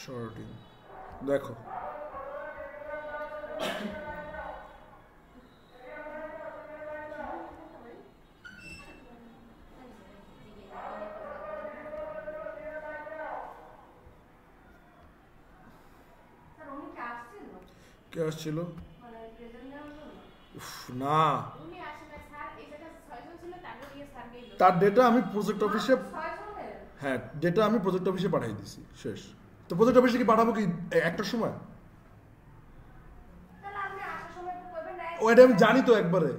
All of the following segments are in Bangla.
শর্টিং দেখো কে আসছিল না তার ডেটা আমি প্রজেক্ট অফিসে হ্যাঁ ডেটা আমি প্রজেক্ট অফিসে পাঠিয়ে দিছি শেষ তো প্রজেক্ট অফিসে কি পাঠাবো কি একটার সময় ওইটা আমি জানি তো একবারে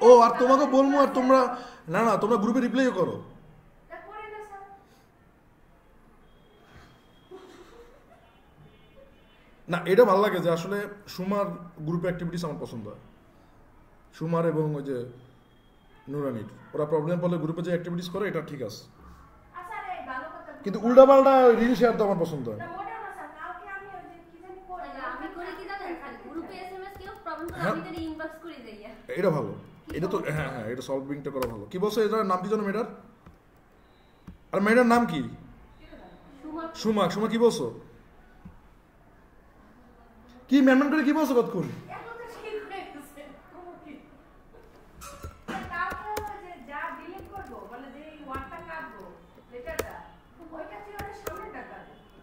ও আর তোমাকে বলবো আর তোমরা না না তোমরা গ্রুপে রিপ্লাইও করো না এটা ভালো লাগে যে আসলে সুমার গ্রুপে অ্যাক্টিভিটিস আমার পছন্দ হয় সুমার এবং ওই যে নুরানির ওরা প্রবলেম বলে গ্রুপে যে অ্যাক্টিভিটিস করে এটা ঠিক আছে কিন্তু উল্টাপাল্টা রিল শেয়ার তো আমার পছন্দ হয় এটা ভালো এটা তো হ্যাঁ হ্যাঁ এটা সলভিংটা করা ভালো কি বলছো এটার নাম কি জানো মেয়েটার আর মেয়েটার নাম কি সুমা সুমা কি বলছো কি মেনমেন করে কি বলছো কতক্ষণ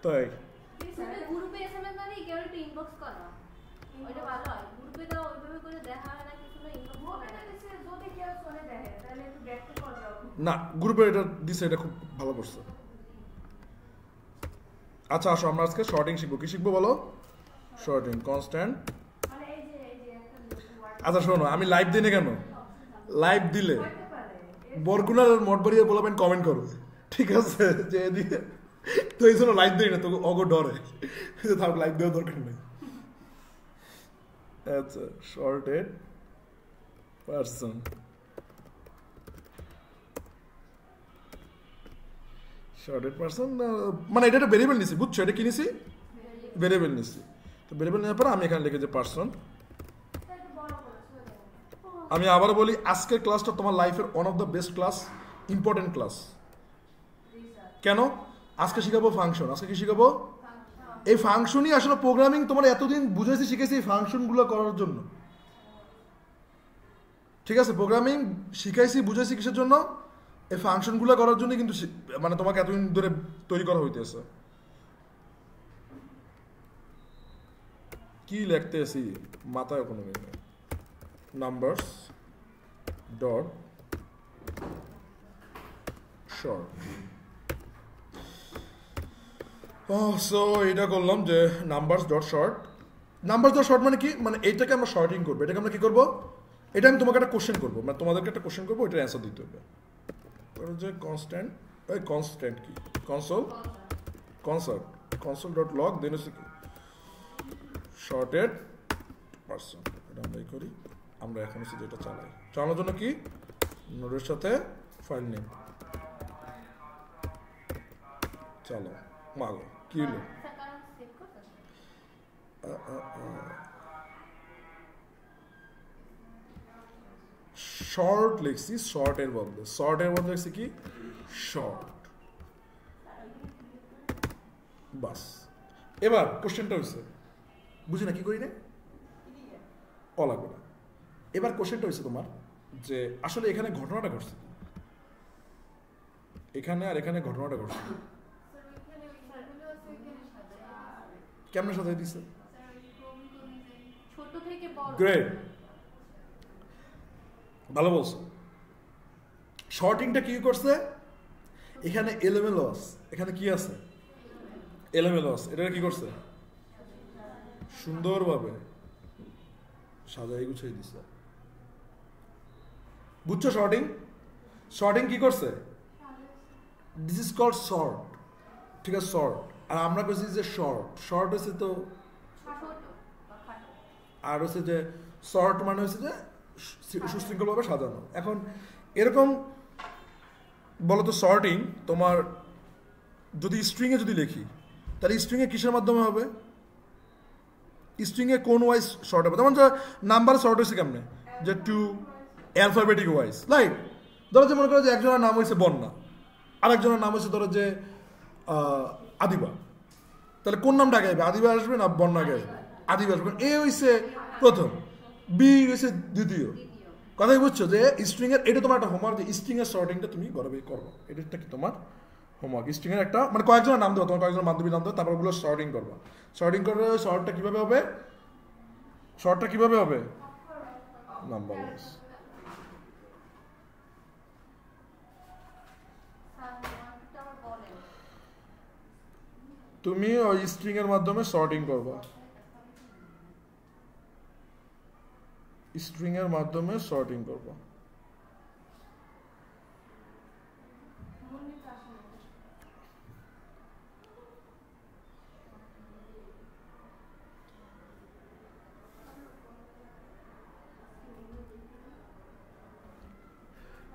তাই গ্রুপে এসএমএস না দিয়ে কেউ একটু ইনবক্স করো ওইটা ভালো হয় গ্রুপে তো ওইভাবে করে দেখা হয় না কিছু না ইনবক্স করে দিছে যদি কেউ শুনে দেখে তাহলে একটু ব্যাক টু কল দাও না গ্রুপে এটা দিছে এটা খুব ভালো করছে আচ্ছা আসো আমরা আজকে শর্টিং শিখবো কি শিখবো বলো শর্টিং কনস্ট্যান্ট মানে এই যে আচ্ছা শোনো আমি লাইভ দিই না কেন লাইভ দিলে বরগুনার মঠবাড়িয়া বলবেন কমেন্ট করো ঠিক আছে যে এদিকে তো এই জন্য লাইভ দিই না তোকে অগো ডরে থাক লাইভ দেওয়ার দরকার নেই আচ্ছা শর্টেড পারসন শর্টেড পারসন মানে এটা একটা ভেরিয়েবল নিছি বুঝছো এটা কি নিছি ভেরিয়েবল নিছি তো ভেরিয়েবল নেওয়ার পর আমি এখানে লিখেছি পারসন আমি আবার বলি আজকের ক্লাসটা তোমার লাইফের one of the best class important class কেন আজকে শিখাবো ফাংশন আজকে কি শিখাবো এই ফাংশনই আসলে প্রোগ্রামিং তোমার এতদিন বুঝাইছি শিখেছি এই ফাংশনগুলো করার জন্য ঠিক আছে প্রোগ্রামিং শিখাইছি বুঝাইছি কিসের জন্য এই ফাংশনগুলো করার জন্য কিন্তু মানে তোমাকে এতদিন ধরে তৈরি করা হইতেছে কি লিখতেছি মাথায় কোনো নেই নাম্বারস ডট শর্ট সো এটা করলাম যে numbers dot short numbers dot short মানে কি মানে এইটাকে আমরা শর্টিং করবো এটাকে আমরা কি করবো এটা আমি তোমাকে একটা কোশ্চেন করবো মানে তোমাদেরকে একটা কোশ্চেন করবো এটার অ্যান্সার দিতে হবে যে কনস্ট্যান্ট ওই কনস্ট্যান্ট কি কনসোল ডট লগ দেন হচ্ছে কি শর্টেড পারসন এটা আমরা করি আমরা এখন হচ্ছে যেটা চালাই চালানোর জন্য কি নোডের সাথে ফাইল নেম চালো মাগো কি হলো শর্ট লিখছি শর্টের বদলে লিখছি কি শর্ট বাস এবার কোশ্চেনটা হয়েছে বুঝি না কি করি না লাগবে না এবার কোশ্চেনটা হয়েছে তোমার যে আসলে এখানে ঘটনাটা ঘটছে এখানে আর এখানে ঘটনাটা ঘটছে কেমন সাজাই দিছে ছোট থেকে বড় গ্রেট ভালো বলছো শর্টিংটা কি করছে এখানে এলোমেলো আছে এখানে কি আছে এলোমেলো আছে এটা কি করছে সুন্দরভাবে সাজাই গুছিয়ে দিছে বুঝছো শর্টিং কি করছে দিস ইজ কল্ড শর্ট ঠিক আছে শর্ট আর আমরা বলছি যে শর্ট হচ্ছে তো আর হচ্ছে যে শর্ট মানে হচ্ছে যে সুশৃঙ্খলভাবে সাজানো এখন এরকম বলতো শর্টিং তোমার যদি স্ট্রিংয়ে যদি লিখি তাহলে স্ট্রিংয়ে কিসের মাধ্যমে হবে স্ট্রিংয়ে কোন ওয়াইজ শর্ট হবে যেমন নাম্বার শর্ট হয়েছে কেমনে যে টু অ্যালফাবেটিক ওয়াইজ রাইট ধরো যে মনে করো যে একজনের নাম হয়েছে বন্যা আরেকজনের নাম হয়েছে ধরো যে আদিবা তাহলে কোন নামটা আগে আসবে, আদিবা আসবে না বর্ণ আগে আসবে? আদিবা আসবে। এ হইছে প্রথম, বি হইছে দ্বিতীয়। কথাই বুঝছো যে স্ট্রিং এর এটা তোমার একটা হোমওয়ার্ক, যে স্ট্রিং এর সর্টিংটা তুমি ঘরে বের করবো, এটা কি তোমার হোমওয়ার্ক। স্ট্রিং এর একটা মানে কয়েকজনের নাম দেবো, তোমার কয়েকজন বান্ধবীর নাম দেবো, তারপর ওগুলো সর্টিং করবো। সর্টিং করে শর্টটা কিভাবে হবে, শর্টটা কিভাবে হবে, নাম্বার ওয়াইজ। তুমি ওই স্ট্রিং এর মাধ্যমে সর্টিং করবা, স্ট্রিং এর মাধ্যমে সর্টিং করবা।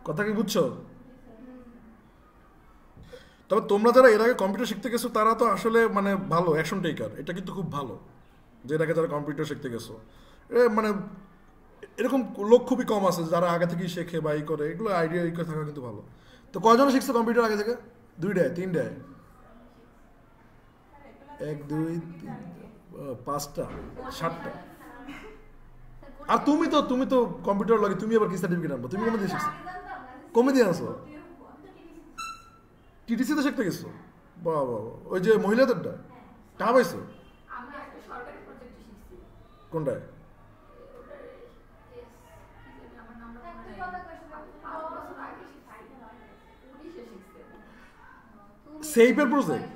কথা কি বুঝছো? তবে তোমরা যারা এর আগে কম্পিউটার শিখতে গেছো তারা তো আসলে মানে ভালো অ্যাকশন টেকার, এটা কিন্তু খুব ভালো যে এর আগে যারা কম্পিউটার শিখতে গেছো। মানে এরকম লোক খুবই কম আছে যারা আগে থেকেই শেখে বা এই করে, এগুলো আইডিয়া এই করে থাকা কিন্তু ভালো। তো কয়জন শিখছে কম্পিউটার আগে থেকে? 2টায় 3টায় 1 2 3 5টা 7টা। আর তুমি তো কম্পিউটার লাগে, তুমি আবার কি সার্টিফিকেট আনবো? তুমি কোন দিয়ে শিখছো? কমে দিয়ে আনছো? টিটিসিতে শিখতে গেছো? বাহ বাহ, ওই যে মহিলাদেরটা টাকা পাইছো? কোনটায়? সেইপের প্রজেক্ট,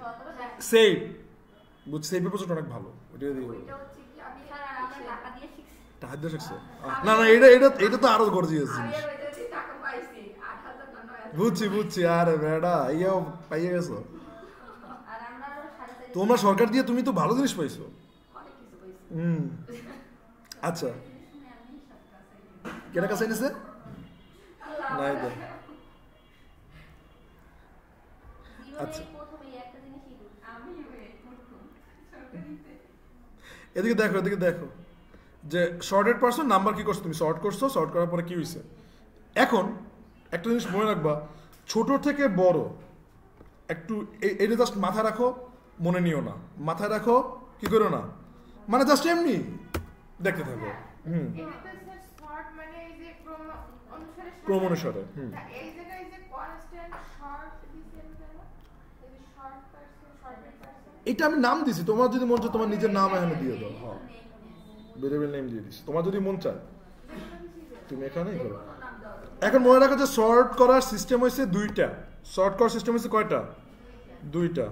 সেইপ বুঝছি, সেইপের প্রজেক্ট অনেক ভালো। ওইটা দিয়ে টাকা দিয়ে শিখছো? না না, এটা তো আরো গর্জিয়াস জিনিস। বুঝছি আরে বেটা ইয়া পাইয়ে গেছো তোমরা সরকার দিয়ে, তুমি তো ভালো জিনিস পাইছো। আচ্ছা, কেটা কাছে এনেছে? নাই তো। আচ্ছা, এদিকে দেখো যে শর্টেড পারসন নাম্বার কি করছো তুমি, শর্ট করছো, শর্ট করার পরে কি হয়েছে। এখন একটা জিনিস মনে রাখবা, ছোট থেকে বড় একটু এটা জাস্ট মাথায় রাখো, মনে নিও না, মাথায় রাখো, কি করো না, মানে জাস্ট এমনি দেখতে থাকো। ক্রম অনুসারে। এটা আমি নাম দিছি, তোমার যদি মন চায় তোমার নিজের নাম এখানে দিয়ে দাও। হ্যাঁ, ভেরিয়েবল নেম দিয়ে দিছি, তোমার যদি মন চায় তুমি এখানেই করো। এখন মনে রাখো যে শর্ট করার সিস্টেম হয়েছে 2টা। শর্ট করার সিস্টেম হয়েছে কয়টা? 2টা।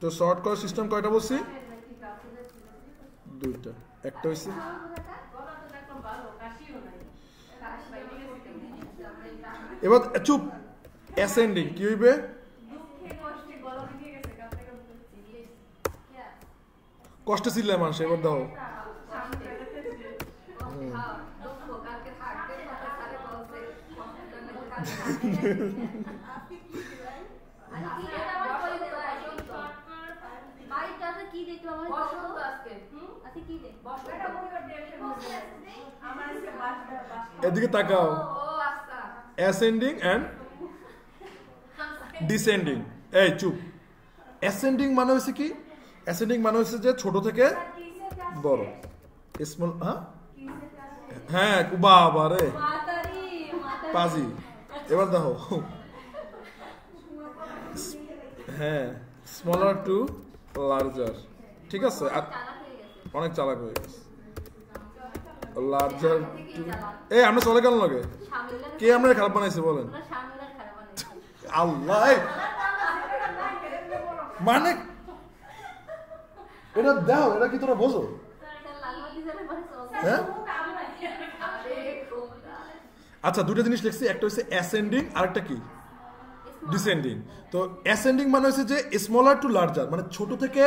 তো শর্ট করার সিস্টেম কয়টা বলছি? 2টা। একটা হয়েছে এবার চুপ, অ্যাসেন্ডিং কি হইবে? কষ্টে ছিল মানুষ, এবার দাও। এদিকে তাকাও, অ্যাসেন্ডিং এন্ড ডিসেন্ডিং। এই চুপ, অ্যাসেন্ডিং মানে হচ্ছে কি? অ্যাসেন্ডিং মানে হচ্ছে যে ছোট থেকে বড়, স্মল। হ্যাঁ বাবা রে পাজি, এবার দেখো। হ্যাঁ, স্মলার টু লার্জার, ঠিক আছে। আর অনেক চালাক হয়ে গেছে। লার্জার টু, এই আমরা চলে কেন লাগে? কে আমরা খারাপ বানাইছে বলেন? আল্লাহ, মানে এটা দাও, এটা কি তোরা বোঝো? হ্যাঁ, আচ্ছা, 2টা জিনিস লিখছি, একটা হচ্ছে অ্যাসেন্ডিং আর একটা কি ডিসেন্ডিং। তো অ্যাসেন্ডিং মানে হচ্ছে যে স্মলার টু লার্জার, মানে ছোট থেকে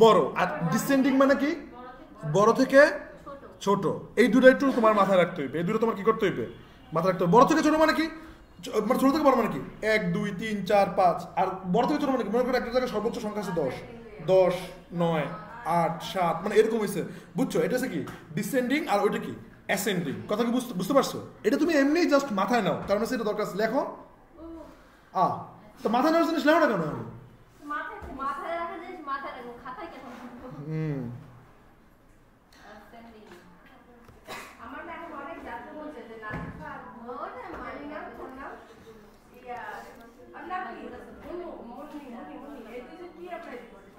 বড়, আর ডিসেন্ডিং মানে কি বড় থেকে ছোট। এই দুটো একটু তোমার মাথায় রাখতে হইবে, এই দুটো তোমার কি করতে হইবে, মাথায় রাখতে হবে। বড় থেকে ছোট মানে কি, মানে ছোট থেকে বড় মানে কি 1 2 3 4 5, আর বড় থেকে ছোট মানে কি, মনে করো একটা জায়গায় সর্বোচ্চ সংখ্যা আছে 10 10 9 8 7, মানে এরকম হয়েছে, বুঝছো? এটা হচ্ছে কি ডিসেন্ডিং, আর ওইটা কি অ্যাসেন্ডিং। কথা কি বুঝতে পারছো? এটা তুমি এমনি জাস্ট মাথায় নাও, কারণ সেটা দরকার লেখো, তো মাথায় নেওয়ার জিনিস লেও না কেন আমি মাথায় রাখা জিনিস মাথায় রাখবো, খাতায় কেন রাখবো? আমার না এখন অনেক জানতে বলছে যে নাজিফা ওটা মানি না বললাম ইয়া আল্লাহ কি মনি এই যে কি অ্যাপ্লাই করতে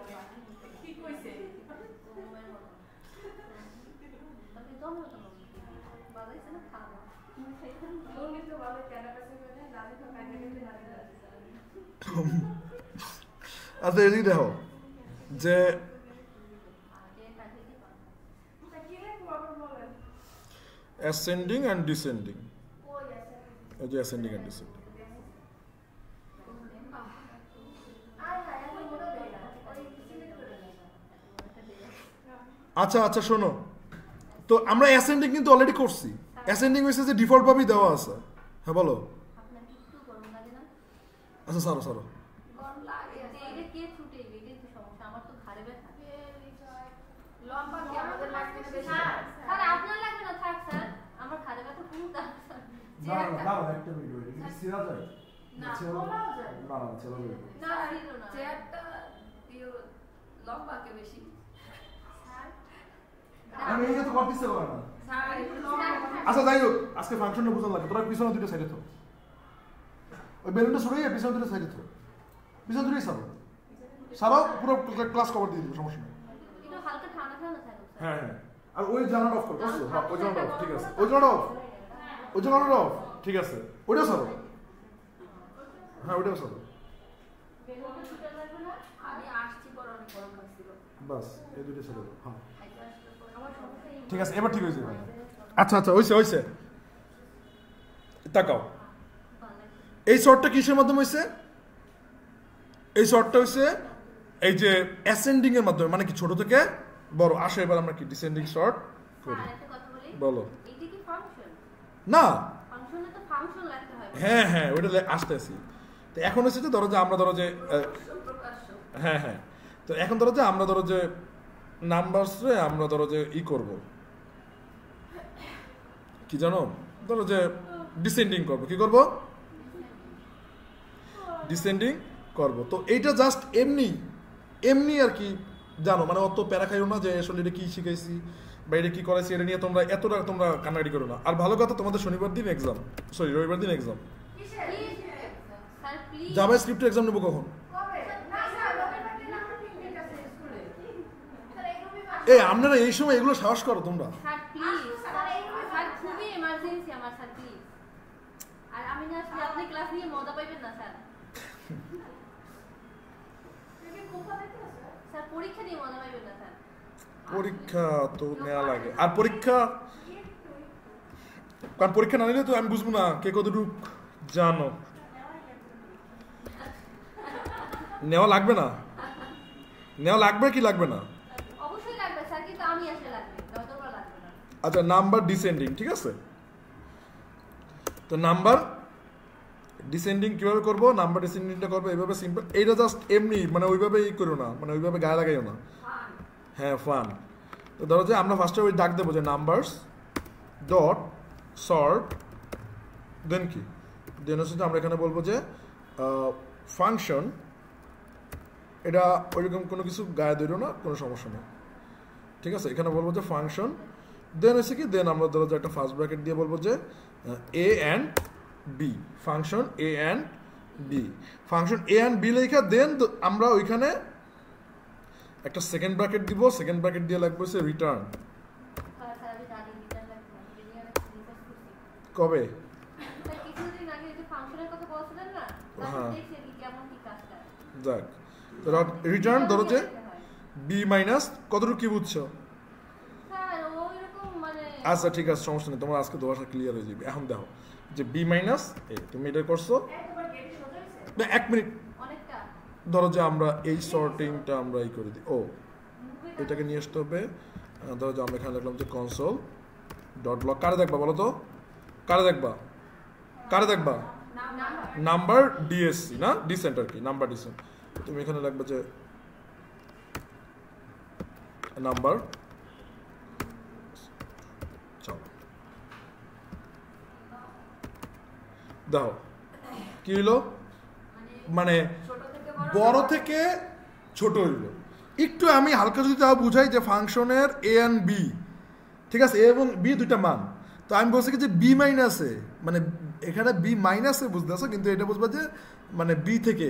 কি কইছে আপনি দম তো বাজাইছে না খাওয়া মনি তো বাবা কেন কাছে বলে নাজিফা কানে গেলে নাজিফা আচ্ছা এদিকে দেখো যে ascending and descending এই যে ascending and descending আচ্ছা আচ্ছা শোনো তো আমরা ascending কিন্তু অলরেডি করছি ascending হইছে যে ডিফল্ট ভাবেই দেওয়া আছে হ্যাঁ বলো আচ্ছা সারো সারো আচ্ছা যাই হোক আজকে ফাংশনটা বুঝান লাগে তোরা পিছনে দুটো সাইডে তো ওই বেলুনটা সরিয়ে পিছনে দুটো সাইডে তো পিছনে দুটোই সারো সারাও পুরো ক্লাস কভার দিয়ে দিবে সমস্যা নেই হ্যাঁ হ্যাঁ আর ওই জানাটা অফ করো হ্যাঁ ওই জানাটা অফ ঠিক আছে ওই জানাটা অফ ওই জানাটা অফ ঠিক আছে ওইটাও সারো হ্যাঁ ওইটাও সারো বাস এই দুটো সারো হ্যাঁ ঠিক আছে এবার ঠিক হয়েছে আচ্ছা আচ্ছা হইছে হইছে তাকাও এই শর্টটা কিসের মাধ্যমে হইছে এই শর্টটা হইছে এই যে অ্যাসেন্ডিং এর মাধ্যমে মানে কি ছোট থেকে বড় আসে এবার আমরা কি ডিসেন্ডিং শর্ট করি বলো এটা কি ফাংশন না ফাংশনে তো ফাংশন লিখতে হয় হ্যাঁ হ্যাঁ ওটা আসতেছি তো এখন হচ্ছে যে ধরো যে আমরা ধরো যে হ্যাঁ হ্যাঁ তো এখন ধরো যে আমরা ধরো যে নাম্বারসে আমরা ধরো যে ই করব কি জানো ধরো যে ডিসেন্ডিং করব কি করব ডিসেন্ডিং করব তো এইটা জাস্ট এমনি এমনি আর কি জানো মানে অত প্যারা খাইও না যে আসলে এটা কি শিখাইছি বা এটা কি করাইছি এটা নিয়ে তোমরা এতটা তোমরা কান্নাকাটি করো না আর ভালো কথা তোমাদের শনিবার দিন এক্সাম সরি রবিবার দিন এক্সাম জাভা স্ক্রিপ্টের এক্সাম নেবো কখন এই আপনারা এই সময় এগুলো সাহস করো তোমরা খুবই এমার্জেন্সি আমার স্যার প্লিজ আর আমি না আপনি ক্লাস নিয়ে মজা পাইবেন না স্যার স্যার পরীক্ষা দিয়ে মজা পাইবেন না স্যার পরীক্ষা তো নেওয়া লাগে আর পরীক্ষা কারণ পরীক্ষা না নিলে তো আমি বুঝবো না কে কতটুক জানো নেওয়া লাগবে না নেওয়া লাগবে কি লাগবে না অবশ্যই লাগবে স্যার কিন্তু আমি আসলে লাগবে তোমরা লাগবে না আচ্ছা নাম্বার ডিসেন্ডিং ঠিক আছে তো নাম্বার ডিসেন্ডিং কিভাবে করব নাম্বার ডিসেন্ডিংটা করব এইভাবে সিম্পল এইটা জাস্ট এমনি মানে ওইভাবে ই করো না মানে ওইভাবে গায়ে লাগাইও না হ্যাঁ ফান তো ধরো যে আমরা ফার্স্টে ওই ডাক দেবো যে নাম্বারস ডট সর্ট দেন কি দেন হচ্ছে আমরা এখানে বলবো যে ফাংশন এটা ওইরকম কোনো কিছু গায়ে ধরো না কোনো সমস্যা নেই ঠিক আছে এখানে বলবো যে ফাংশন দেন হচ্ছে কি দেন আমরা ধরো যে একটা ফার্স্ট ব্র্যাকেট দিয়ে বলবো যে A and B function A and B function A and B লেখা দেন আমরা ওইখানে একটা সেকেন্ড ব্র্যাকেট দিব সেকেন্ড ব্র্যাকেট দিয়ে লাগবে হচ্ছে রিটার্ন কবে যাক রিটার্ন ধরো যে বি মাইনাস কতটুকু কি বুঝছো আচ্ছা ঠিক আছে সমস্যা নেই তোমার আজকে দোয়াটা ক্লিয়ার হয়ে যাবে এখন দেখো যে বি মাইনাস তুমি এটা করছো এক মিনিট ধরো যে আমরা এই সর্টিংটা আমরা এই করে দিই ও এটাকে নিয়ে আসতে হবে ধরো যে আমরা এখানে লিখলাম যে কনসোল ডট ব্লক কারে দেখবা বলো তো কারে দেখবা কারে দেখবা নাম্বার ডিএসসি না ডিসেন্টার কি নাম্বার ডিসেন্ট তুমি এখানে লিখবে যে নাম্বার দাও কি হলো মানে ছোট থেকে বড় থেকে ছোট হইল। একটু আমি হালকা যদি তাও বুঝাই যে ফাংশনের এ অ্যান্ড বি, ঠিক আছে, এ এবং বি দুইটা মান, তো আমি বলছি কি যে বি মাইনাসে, মানে এখানে বি মাইনাসে বুঝতেছো, কিন্তু এটা বুঝবা যে মানে বি থেকে,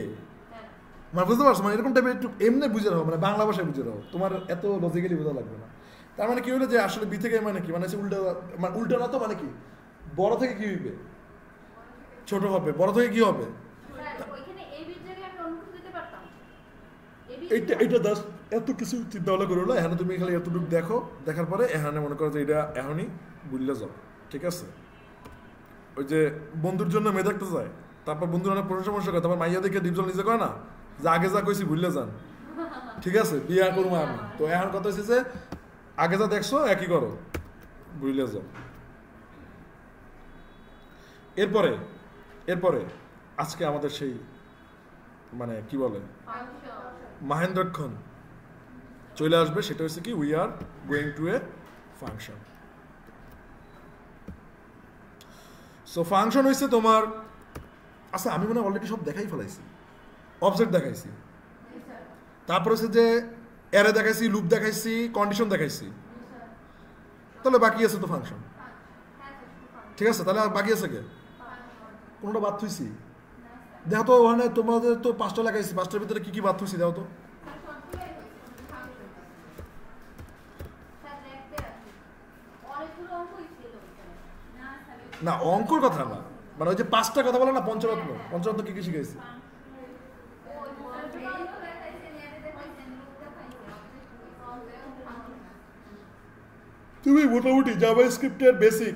হ্যাঁ মানে বুঝতে পারছো, মানে এরকম টাইপের একটু এমনি বুঝে রাখো, মানে বাংলা ভাষায় বুঝে রাখো, তোমার এত লজিক্যালি বোঝা লাগবে না। তার মানে কি হলো যে আসলে বি থেকে মানে কি, মানে হচ্ছে উল্টো, মানে উল্টো না তো, মানে কি বড় থেকে কি হইবে, ছোট হবে, বড় থেকে কি হবে, স্যার ওইখানে এই বিট জায়গায় আমি অন্য কিছু দিতে পারতাম। এই বিট এইটা দাস এত কিছু চিন্তা ভাবনা করো না, এখানে তুমি খালি এতটুকু দেখো, দেখার পরে এখানে মনে করো যে এটা এখনই বুঝলে যাও, ঠিক আছে। ওই যে বন্ধুর জন্য মেয়ে দেখতে যায়, তারপর বন্ধুর অনেক প্রশংসা করে, তারপর মাইয়া দেখে ডিপজল নিজে করে না, যে আগে যা কইছি ভুললে যান, ঠিক আছে, বিয়া করবো আমি, তো এখন কথা হচ্ছে যে আগে যা দেখছো একই করো, বুঝলে যাও। এরপরে এরপরে আজকে আমাদের সেই মানে কি বলে ফাংশন মাহেন্দ্রক্ষণ চলে আসবে, সেটা হচ্ছে কি we are going to A function. So function হচ্ছে তোমার, আচ্ছা আমি মনে হয় অলরেডি সব দেখাই ফেলাইছি, অবজেক্ট দেখাইছি, তারপর হচ্ছে যে অ্যারে দেখাইছি, লুপ দেখাইছি, কন্ডিশন দেখাইছি, তাহলে বাকি আছে তো ফাংশন, ঠিক আছে, তাহলে আর বাকি আছে কে, কোনোটা বাদ থুইছি, দেখো তো ওখানে তোমাদের তো 5টা লাগাইছি, 5টার ভিতরে কি কি বাদ থুইছি দেখো তো। না অঙ্কর কথা না, মানে ওই যে 5টা কথা বলে না পঞ্চরত্ন, পঞ্চরত্ন কি কি শিখাইছি, তুমি মোটামুটি জাভা স্ক্রিপ্টের বেসিক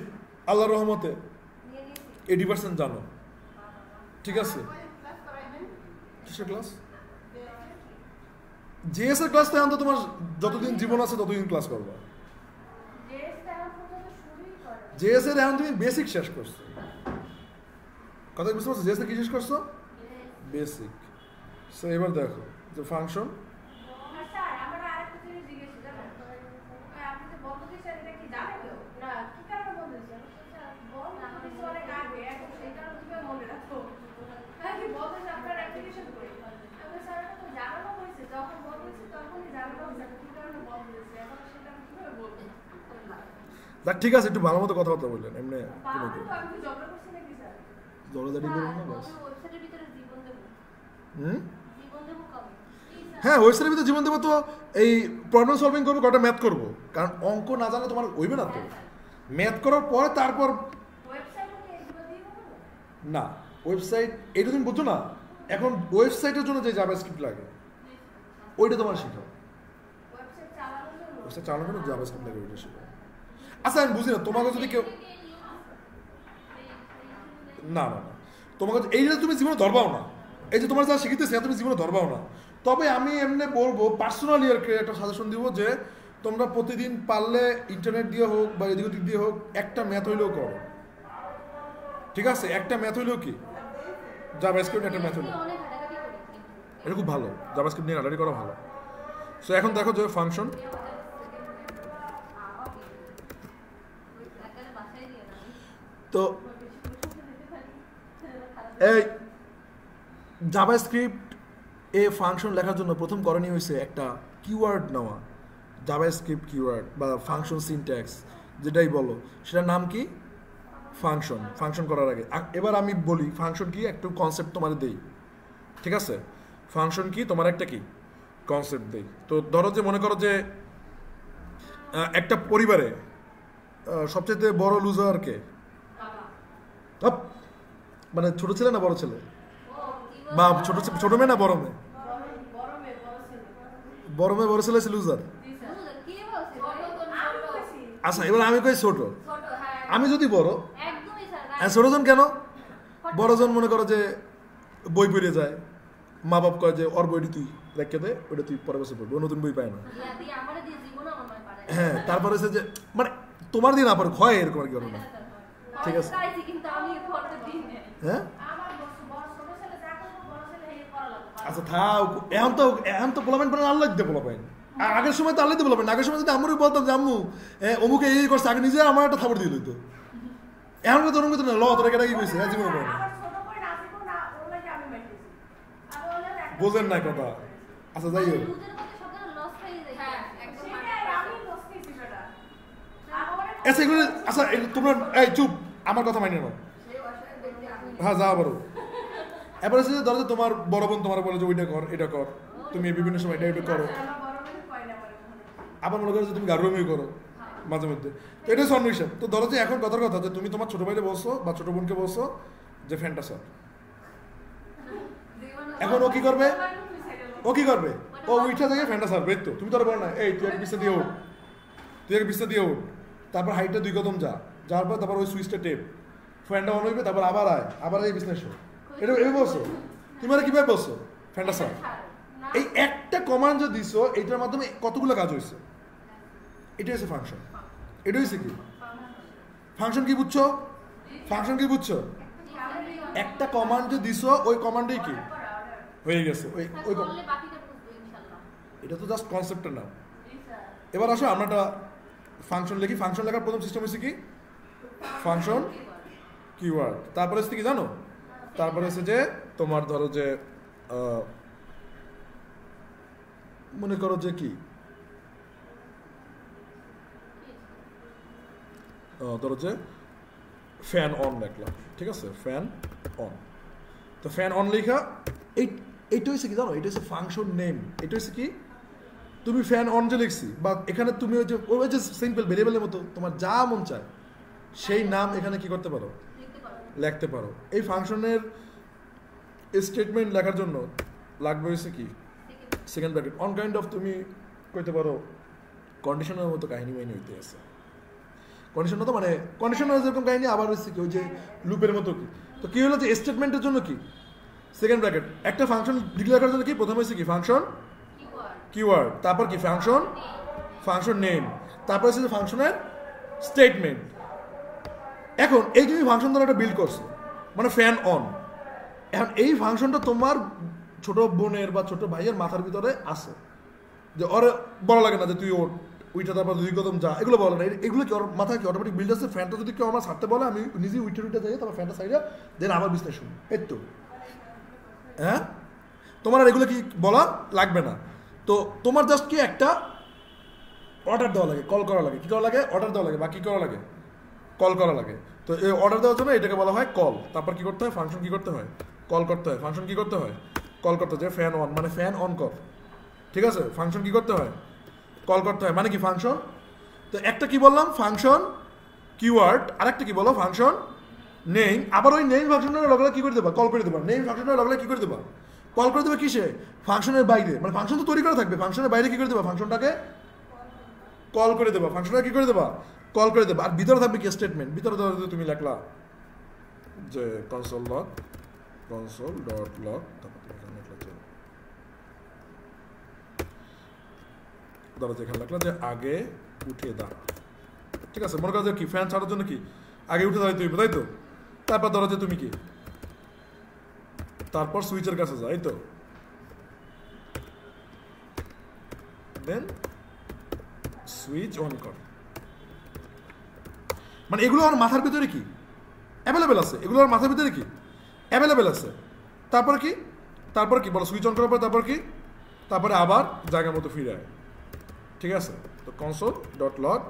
আল্লাহর রহমতে 80% জানো, ঠিক আছে। কিসের ক্লাস? জেএস এর ক্লাস তো এখন তো তোমার যতদিন জীবন আছে ততদিন ক্লাস করবা, জেএস এর এখন তুমি বেসিক শেষ করছো, কথা বুঝতে পারছো, জেএস এর কি শেষ করছো, বেসিক। সো এবার দেখো যে ফাংশন, দেখ ঠিক আছে, একটু ভালো মতো কথাবার্তা বললেন, এমনি জড়াদাড়ি করবেন না বাস। ওয়েবসাইটের ভিতরে জীবন দেবো, হুম, জীবন দেবো কবে? হ্যাঁ ওয়েবসাইটের ভিতরে জীবন দেবো, তো এই প্রবলেম সলভিং করবো, কটা ম্যাথ করবো, কারণ অঙ্ক না জানলে তোমার হইবে না তো, ম্যাথ করার পরে তারপর না ওয়েবসাইট, এটা তুমি বুঝছো না, এখন ওয়েবসাইটের জন্য যে জাভাস্ক্রিপ্ট লাগে ওইটা তোমার শেখাও, ওয়েবসাইট চালানোর জন্য জাভাস্ক্রিপ্ট লাগে ওইটা শেখাও। আচ্ছা আমি বুঝি না, তোমাকে যদি কেউ না না না তোমাকে এইটা তুমি জীবনে ধরবাও না, এই যে তোমার যা শিখিতেছে তুমি জীবনে ধরবাও না, তবে আমি এমনি বলবো পার্সোনালি আর কি একটা সাজেশন দিব যে তোমরা প্রতিদিন পারলে ইন্টারনেট দিয়ে হোক বা এদিক ওদিক দিয়ে হোক একটা ম্যাথ হইলেও করো, ঠিক আছে, একটা ম্যাথ হইলেও কি জাভাস্ক্রিপ্ট একটা ম্যাথ হইলেও, অনেক ঘাটাঘাটি করি এটা খুব ভালো, জাভাস্ক্রিপ্ট নিয়ে ঘাটাঘাটি করা ভালো। সো এখন দেখো যে ফাংশন, তো এই জাভাস্ক্রিপ্ট এ ফাংশন লেখার জন্য প্রথম করণীয় হয়েছে একটা কিওয়ার্ড নেওয়া, জাভাস্ক্রিপ্ট কিওয়ার্ড বা ফাংশন সিনট্যাক্স যেটাই বলো, সেটার নাম কি ফাংশন। ফাংশন করার আগে এবার আমি বলি ফাংশন কি, একটু কনসেপ্ট তোমার দেই, ঠিক আছে, ফাংশন কি তোমার একটা কি কনসেপ্ট দেই। তো ধরো যে মনে করো যে একটা পরিবারে সবচেয়ে বড় লুজার কে, মানে ছোট ছেলে না বড় ছেলে, বা ছোট মেয়ে না বড় মেয়ে, বড় মেয়ে বড় ছেলে লুজার। আচ্ছা এবার আমি কই ছোট, আমি যদি বড়, ছোটজন কেন, বড়জন মনে করো যে বই পড়ে যায়, মা বাপ কয় যে ওর বইটি তুই রেখে দে, ওইটা তুই পরে বসে পড়বি, নতুন বই পায় না, হ্যাঁ তারপরে হচ্ছে যে মানে তোমার দিয়ে না পারে হয় এরকম আর কি না, ঠিক আছে, হ্যাঁ আচ্ছা থাক, এখন তো পোলাপেন পরে আল্লাহ দিতে পোলাপেন, আর আগের সময় তো আল্লাহ দিতে পোলাপেন, আগের সময় যদি আমরাই বলতাম যে আম্মু অমুকে এই করছে, আগে নিজে আমার একটা থাপড় দিয়ে লইতো, এখন তো তোর না ল তোরা কেটা কি কইছে জীবনে করে বোঝেন না কথা। আচ্ছা যাই হোক, লুজের মধ্যে সকালে লস খাই যায়। হ্যাঁ একদম আমি লস খেয়েছি বেটা আচ্ছা এগুলো, আচ্ছা তোমরা এই চুপ, আমার কথা মাইনে নাও। সেই বাসায় দেখতে আমি হ্যাঁ যাওয়া পারো। এবারে সে ধরো যে তোমার বড় বোন তোমার বলে যে ওইটা কর এটা কর, তুমি বিভিন্ন সময় এটা এটা করো, আমার বড় মেয়ে কয় না বলে আবার মনে করো যে তুমি গারুমি করো মাঝে মধ্যে, তো এটা হচ্ছে অন্য হিসাব। তো ধরো যে এখন কথার কথা যে তুমি তোমার ছোট ভাইকে বলছো বা ছোট বোনকে বলছো যে ফ্যানটা সর, এখন ও কি করবে? ও কি করবে? ও উইঠা থেকে ফ্যানটা সারবে, তো তুমি তো আর বলো না এই তুই এক বিস্তা দিয়ে উঠ, তুই এক বিস্তা দিয়ে উঠ, তারপর হাইটটা 2 কদম যা, যাওয়ার পর তারপর ওই সুইচটা টেপ, ফ্যানটা অন হইবে, তারপর আবার আয়, আবার এই বিজনেস এটা এই বলছো তুমি আর কিভাবে বলছো ফ্যানটা সার? এই একটা কমান্ড যে দিছো এইটার মাধ্যমে কতগুলো কাজ হয়েছে, এটা হচ্ছে ফাংশন। এটা হচ্ছে কি ফাংশন? কি বুঝছো ফাংশন? কি বুঝছো? একটা কমান্ড যে দিছো ওই কমান্ডেই কি হয়ে গেছে, ওই ওই করলে বাকিটা বুঝবো ইনশাআল্লাহ। এটা তো জাস্ট কনসেপ্টের নাম। এবার আসো আমরা একটা ফাংশন লিখি। ফাংশন লেখার প্রথম সিস্টেম হচ্ছে কি ফাংশন কিওয়ার্ড, তারপরে হচ্ছে কি জানো, তারপরে হচ্ছে যে তোমার ধরো যে মনে করো যে কি ধরো যে ফ্যান অন লিখলাম, ঠিক আছে, ফ্যান অন। তো ফ্যান অন লেখা এইটা হচ্ছে কি জানো, এটা হচ্ছে ফাংশন নেম। এটা হচ্ছে কি তুমি ফ্যান অন যে লিখছি, বা এখানে তুমি ওই যে সিম্পল ভেরিয়েবলের মতো তোমার যা মন চায় সেই নাম এখানে কি করতে পারো, লিখতে পারো। এই ফাংশনের স্টেটমেন্ট লেখার জন্য লাগবে হচ্ছে কি second bracket on kind of, তুমি কইতে পারো কন্ডিশনের মতো কাহিনী মাইনে হইতে আছে। কন্ডিশন মতো মানে কন্ডিশনের যেরকম কাহিনী, আবার হচ্ছে কি ওই যে লুপের মতো কি। তো কি হলো যে স্টেটমেন্টের জন্য কি সেকেন্ড ব্র্যাকেট, একটা ফাংশন ডিক্লেয়ার করার জন্য কি প্রথমে হচ্ছে কি ফাংশন কিওয়ার্ড, তারপর কি ফাংশন ফাংশন নেম, তারপর হচ্ছে যে ফাংশনের স্টেটমেন্ট। এখন এই তুমি ফাংশন দ্বারা একটা বিল্ড করছো মানে ফ্যান অন, এখন এই ফাংশনটা তোমার ছোট বোনের বা ছোট ভাইয়ের মাথার ভিতরে আছে, যে ওর বলা লাগে না যে তুই উইটা তারপর 2 কদম যা, এগুলো বলে না। এগুলো কি ওর মাথায় কি অটোমেটিক বিল্ড আছে। ফ্যানটা যদি কেউ আমার ছাড়তে বলে আমি নিজে উইটা যাই, তারপর ফ্যানটা সাইডে দেন আবার বিস্তার শুনি, এই তো। হ্যাঁ তোমার আর এগুলো কি বলা লাগবে না। তো তোমার জাস্ট কি একটা অর্ডার দেওয়া লাগে, কল করা লাগে। কী করা লাগে? অর্ডার দেওয়া লাগে, বা কী করা লাগে? কল করা লাগে। তো এই অর্ডার দেওয়ার জন্য এটাকে বলা হয় কল। তারপর কি করতে হয়? ফাংশন কি করতে হয়? কল করতে হয়। ফাংশন কি করতে হয়? কল করতে হয়। যে ফ্যান অন মানে ফ্যান অন কর, ঠিক আছে। ফাংশন কি করতে হয়? কল করতে হয়। মানে কি ফাংশন। তো একটা কি বললাম ফাংশন কিওয়ার্ড, আরেকটা কি বলো ফাংশন নেম। আবার ওই নেম ফাংশনের লগে কি করে দেবা? কল করে দেবা। নেম ফাংশনের লগে কি করে দেবা? কল করে দেবে কিসে? ফাংশনের বাইরে। মানে ফাংশন তো তৈরি করা থাকবে, ফাংশনের বাইরে কি করে দেবা? ফাংশনটাকে কল করে দেবা। ফাংশনটা কি করে দেবা? কল করে দেবা। আর ভিতরে থাকবে কি স্টেটমেন্ট। ভিতরে ধরো তুমি লিখলা যে console log, console dot log, তারপর এখানে লিখলা যে ধরো যেখানে লিখলা যে আগে উঠে দাঁড়া, ঠিক আছে। মনে করো যে কি ফ্যান ছাড়ার জন্য কি আগে উঠে দাঁড়াইতে হইবে, তাই তো। তারপর ধরো যে তুমি কি তারপর সুইচের কাছে যাও, এই তো। দেন সুইচ অন কর। মানে এগুলো আমার মাথার ভিতরে কি অ্যাভেলেবেল আছে, এগুলো আমার মাথার ভিতরে কি অ্যাভেলেবেল আছে। তারপর কি, তারপর কি বলো? সুইচ অন করার পর তারপর কি? তারপরে আবার জায়গা মতো ফিরে আয়, ঠিক আছে। তো কনসোল ডট লগ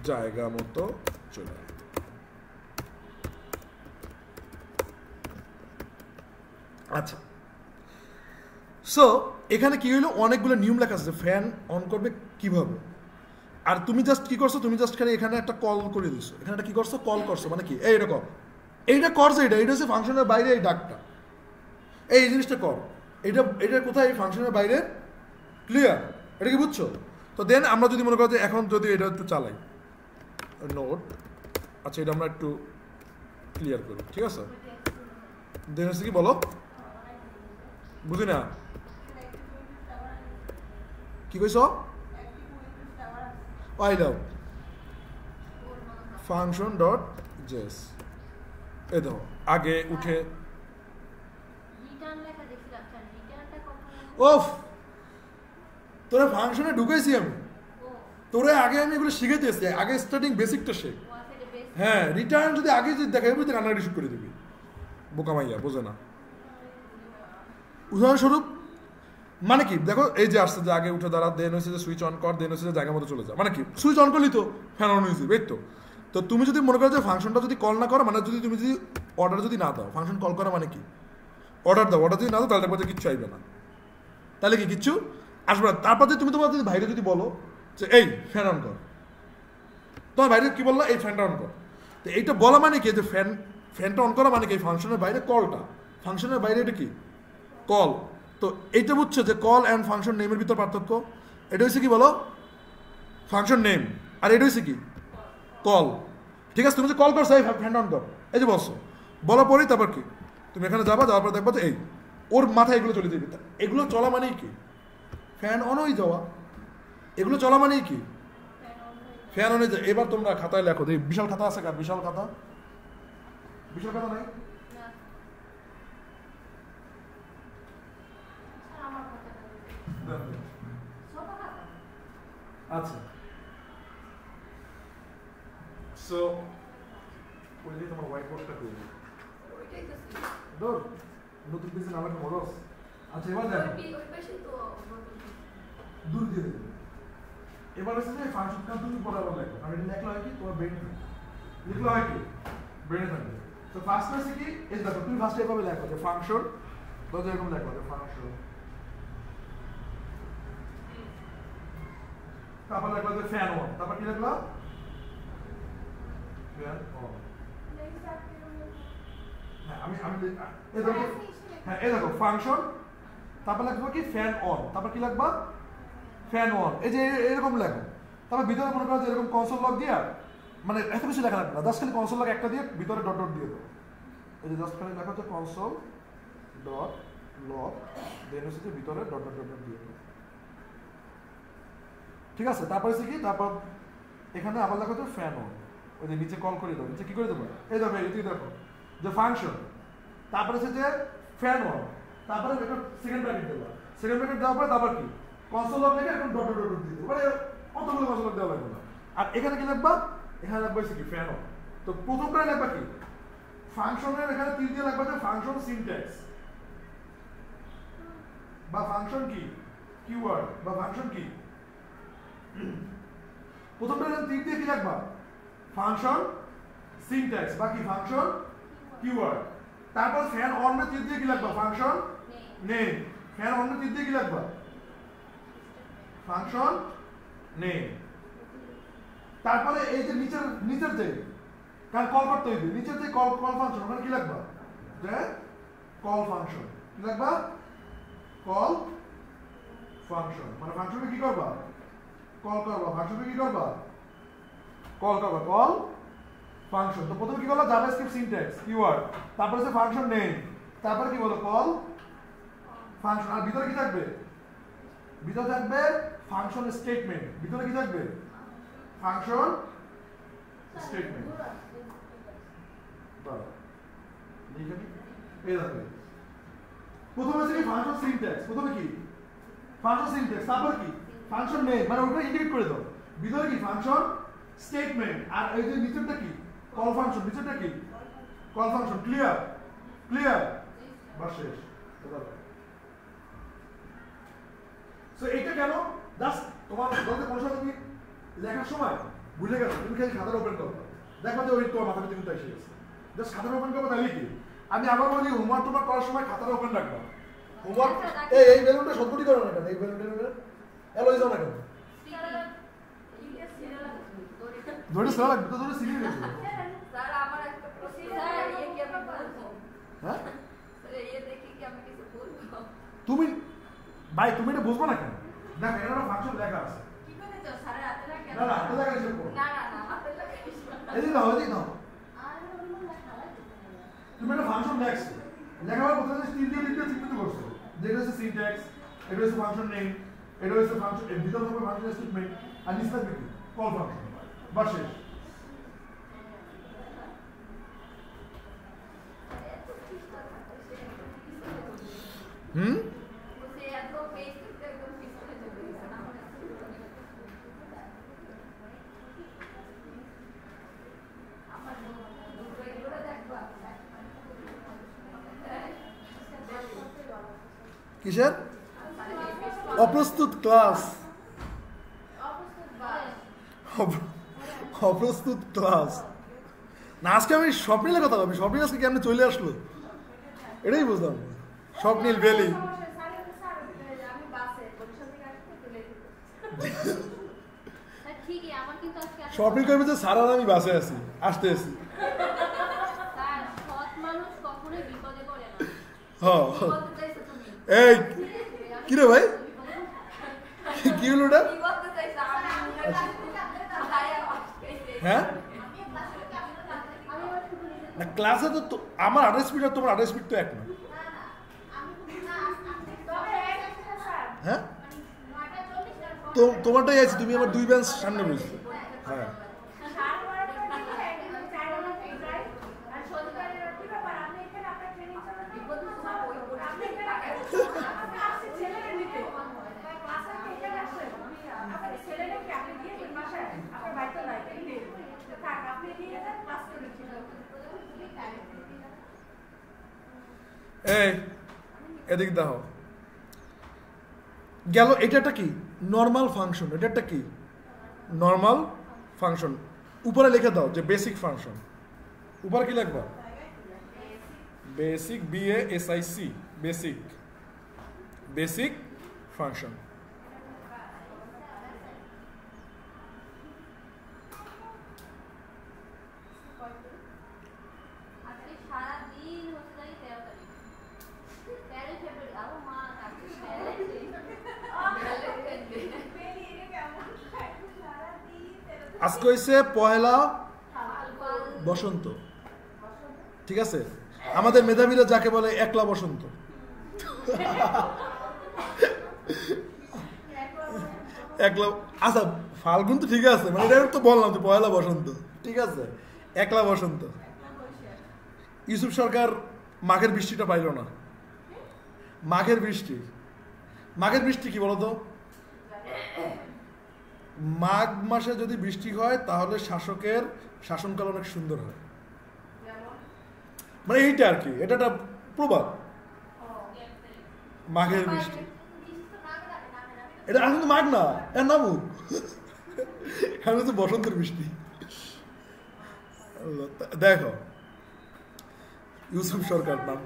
জায়গা মতো চলে আয়। আচ্ছা, সো এখানে কি হইলো? অনেকগুলো নিয়ম লেখা আছে ফ্যান অন করবে কিভাবে। আর তুমি জাস্ট কি করছো? তুমি জাস্ট এখানে একটা কল করে দিছো। এখানে একটা কি করছো? কল করছো। মানে কি এইটা কর, এইটা করছে, এটা হচ্ছে ফাংশনের বাইরে এই ডাকটা, এই জিনিসটা কর। এটা কোথায়? এই ফাংশনের বাইরে। ক্লিয়ার? এটা কি বুঝছো? তো দেন আমরা যদি মনে করো যে এখন যদি এটা একটু চালাই নোট, আচ্ছা এটা আমরা একটু ক্লিয়ার করি, ঠিক আছে। দেন হচ্ছে কি বলো? বুঝি না কি কইছ? I love function dot JS. এই দেখো আগে উঠে রিটার্ন লেখা দেখছিলাম, স্যার রিটার্নটা কখন? ওফ, তোরা ফাংশনে ঢুকাইছি আমি, তোরা আগে আমি এগুলো শিখে দিয়েছি। আগে স্টার্টিং বেসিকটা শেখ। হ্যাঁ, রিটার্ন যদি আগে যদি দেখাই বুঝতে কান্নাকাটি শুরু করে দিবি। বোকামাইয়া বোঝে না। উদাহরণস্বরূপ মানে কি দেখো, এই যে আসছে যে আগে উঠে দাঁড়া, দেন হয়েছে যে সুইচ অন কর, দেন হয়েছে যে জায়গা মতো চলে যা, মানে কি সুইচ অন করলি তো ফ্যান অন হয়েছে, এই তো। তো তুমি যদি মনে করো যে ফাংশনটা যদি কল না করো, মানে যদি তুমি যদি অর্ডার যদি না দাও, ফাংশন কল করা মানে কি অর্ডার দাও, অর্ডার যদি না দাও তাহলে দেখবো যে কিচ্ছু আসবে না, তাহলে কি কিচ্ছু আসবে না। তারপর যদি তুমি তোমার যদি বাইরে যদি বলো যে এই ফ্যান অন কর, তোমার বাইরে কি বললো এই ফ্যানটা অন কর, তো এইটা বলা মানে কি যে ফ্যানটা অন করা মানে কি ফাংশনের বাইরে কলটা, ফাংশনের বাইরে এটা কি কল। তো এইটা বুঝছো যে কল অ্যান্ড ফাংশন নেমের ভিতর পার্থক্য। এটা হচ্ছে কি বলো ফাংশন নেম, আর এটা হচ্ছে কি কল। ঠিক আছে, তুমি যে কল করছো এই ফ্যানটা অন কর, এই যে বলছো, বলার পরেই তারপর কি তুমি এখানে যাবা, যাওয়ার পর দেখবা যে এই ওর মাথায় এগুলো চলে যাবে। এগুলো চলা মানেই কি ফ্যান অন হয়ে যাওয়া, এগুলো চলা মানেই কি ফ্যান অন হয়ে যায়। এবার তোমরা খাতায় লেখো, এই বিশাল খাতা আছে কার, বিশাল খাতা, বিশাল খাতা নাই? আচ্ছা, সো ওই যে তোমার হোয়াইট বোর্ডটা কই দূর নতুন কিছু নামে মরস। আচ্ছা এবার দেখো দূর দিয়ে দেবে। এবার হচ্ছে যে ফাংশন কাজ তুমি বরাবর লেখো, আর এটা লেখা হয় কি তোমার ব্রেন লিখলে হয় কি ব্রেনে থাকবে। তো ফার্স্ট হচ্ছে কি এই দেখো, তুমি ফার্স্ট এভাবে লেখো যে ফাংশন, ধরো এরকম লেখো যে ফাংশন, তারপর লেখো যে ফ্যান অন, তারপর কি লেখলা ফ্যান অন। হ্যাঁ আমি এই দেখো, হ্যাঁ এই দেখো ফাংশন, তারপর লিখবো কি ফ্যান অন, তারপর কি লিখবা ফ্যান অন, এই যে এরকম লেখো। তারপর ভিতরে মনে করো যে এরকম কনসোল লগ দিয়া, মানে এত কিছু লেখা লাগবে না, জাস্ট খালি কনসোল লগ একটা দিয়ে ভিতরে ডট ডট দিয়ে দেবো। এই যে জাস্ট খালি লেখা হচ্ছে কনসোল ডট লগ, দেন হচ্ছে ভিতরে ডট ডট ডট ডট দিয়ে দেবো। ঠিক আছে, তারপর হচ্ছে কি তারপর এখানে আবার লেখা হচ্ছে ফ্যান অন, ওই যে নিচে কল করে দেবো, নিচে কি করে দেবো এই দেখো এদিকে দেখো যে ফাংশন, তারপরে হচ্ছে যে ফ্যান অন, তারপরে একটা সেকেন্ড ব্র্যাকেট দেবো, সেকেন্ড ব্র্যাকেট দেওয়ার পরে তারপর কি কনসোল লগ লিখে এখন ডট ডট ডট দিয়ে দেবো, মানে কতগুলো কনসোল লগ দেওয়া লাগবে না। আর এখানে কি লিখবা, এখানে লিখবা হচ্ছে কি ফ্যান অন। তো প্রথমটাই লিখবা কি ফাংশনের, এখানে তীর দিয়ে লিখবা যে ফাংশন সিনট্যাক্স বা ফাংশন কি কিওয়ার্ড বা ফাংশন কি, প্রথমটা তীর দিয়ে কি লিখবা ফাংশন সিনট্যাক্স বা কি ফাংশন কিওয়ার্ড। তারপর ফ্যান অন में তীর দিয়ে কি লিখবা ফাংশন নেম, ফ্যান অন में তীর দিয়ে কি লিখবা ফাংশন নেম। তারপরে এই যে নিচের যে কার কল করতে হইবে, নিচের যে কল ফাংশন ওখানে কি লিখবা যে কল ফাংশন, কি লিখবা কল ফাংশন, মানে ফাংশনে কি করবা কল করবা, ফাংশনে কি করবা কল করবা, কল ফাংশন। তো প্রথমে কি বললো জাভাস্ক্রিপ্ট সিনট্যাক্স কিওয়ার্ড, তারপরে হচ্ছে ফাংশন নেম, তারপরে কি বলো কল ফাংশন। আর ভিতরে কি থাকবে, ভিতরে থাকবে ফাংশন স্টেটমেন্ট, ভিতরে কি থাকবে ফাংশন স্টেটমেন্ট। দাও লিখে নি এই দেখো, প্রথমে হচ্ছে কি ফাংশন সিনট্যাক্স, প্রথমে কি ফাংশন সিনট্যাক্স, তারপর কি ফাংশন নেম, মানে ওটা ইন্ডিকেট করে দাও, ভিতরে কি ফাংশন স্টেটমেন্ট, আর এই যে নিচেরটা কি কল ফাংশন, নিচেরটা কি কল ফাংশন। ক্লিয়ার ক্লিয়ার বাস শেষ। সো এইটা কেন জাস্ট তোমার বলতে কোনো সময় তুমি লেখার সময় ভুলে গেছো, তুমি খালি খাতাটা ওপেন করো, দেখো যে ওই তোমার মাথার ভিতরে কিন্তু এসে গেছে, জাস্ট খাতাটা ওপেন করবো তাহলে কি। আমি আবার বলি হোমওয়ার্ক তোমার করার সময় খাতাটা ওপেন রাখবা, হোমওয়ার্ক এই বেলুনটা সত্যি করো না কেন, এই বেলুনটা এলোই যাও না কেন, ধরে সারা লাগবে তো, ধরে সিরিয়াস লাগবে স্যার আমার একটা প্রশ্ন, স্যার এই কি আমি বলবো, হ্যাঁ স্যার এই দেখি কি আমি কিছু বলবো, তুমি ভাই তুমি এটা বুঝবো না কেন, দেখো এর একটা ফাংশন লেখা আছে, কি করে তো স্যার হাতে লাগে না না হাতে লাগা এসব করো না না না হাতে লাগে এই যে দাও, এই যে দাও, আর অন্য লেখা লাগে তুমি একটা ফাংশন লেখছো, লেখার পর প্রথমে স্টিল দিয়ে লিখতে চিহ্নিত করছো, যেটা হচ্ছে সিনট্যাক্স, এটা হচ্ছে ফাংশন নেম, এটা হচ্ছে ফাংশন এর ভিতর হবে ফাংশন স্টেটমেন্ট, আর নিচে থাকবে কি কল ফাংশন, বাস শেষ। হুম সে এত পেজ করতে একদম পিছনে চলে গেছে না, আমার দুটো এগুলো দেখবা কিসের অপ্রস্তুত ক্লাস? অপ্রস্তুত ক্লাস না, আজকে আমি স্বপ্নিলের কথা ভাবি। স্বপ্নিল আজকে কেমন চলে আসলো এটাই বুঝলাম না। স্বপ্নিল ভ্যালি আমি বাসে বরিশাল থেকে আসতে চলে ঠিকই আমার কিন্তু আজকে স্বপ্নিল করবে যে সারা আমি বাসে আছি, আসতে আছি। তার সৎ মানুষ কখনোই বিপদে পড়ে না। হ্যাঁ বলতে চাইছো তুমি? এই কি রে ভাই, কি হলো ওটা? কি বলতে চাইছো? হ্যাঁ না, ক্লাসে তো আমার 28 স্পিড আর তোমার 28 স্পিড তো এক না। হ্যাঁ তো তোমারটাই আছে, তুমি আমার 2 বেঞ্চ সামনে বসছো। হ্যাঁ এই এদিক দাও গেল। এটা একটা কি নর্মাল ফাংশন, এটা একটা কি নর্মাল ফাংশন। উপরে লিখে দাও যে বেসিক ফাংশন। উপরে কি লিখবা? Basic, BASIC, basic, basic function. আজকে সারাদিন হচ্ছে জানি 13 তারিখ, 13 ফেব্রুয়ারি। আরো মা আজকে আজকে হয়েছে পয়লা বসন্ত, ঠিক আছে? আমাদের মেধাবীরা যাকে বলে একলা বসন্ত। একলা, আচ্ছা ফাল্গুন তো ঠিক আছে, মানে এটা তো বললাম যে পয়লা বসন্ত, ঠিক আছে? একলা বসন্ত। ইউসুফ সরকার মাঘের বৃষ্টিটা পাইল না। মাঘের বৃষ্টি, মাঘের বৃষ্টি কি বলতো? মাঘ মাসে যদি বৃষ্টি হয় তাহলে শাসকের শাসনকাল অনেক সুন্দর হয়, মানে এইটা আর কি, এটা একটা প্রবাদ। মাঘের বৃষ্টি, এটা এখন তো মাঘ না, এর নামুক এখন তো বসন্তের বৃষ্টি। দেখো ইউসুফ সরকার নাম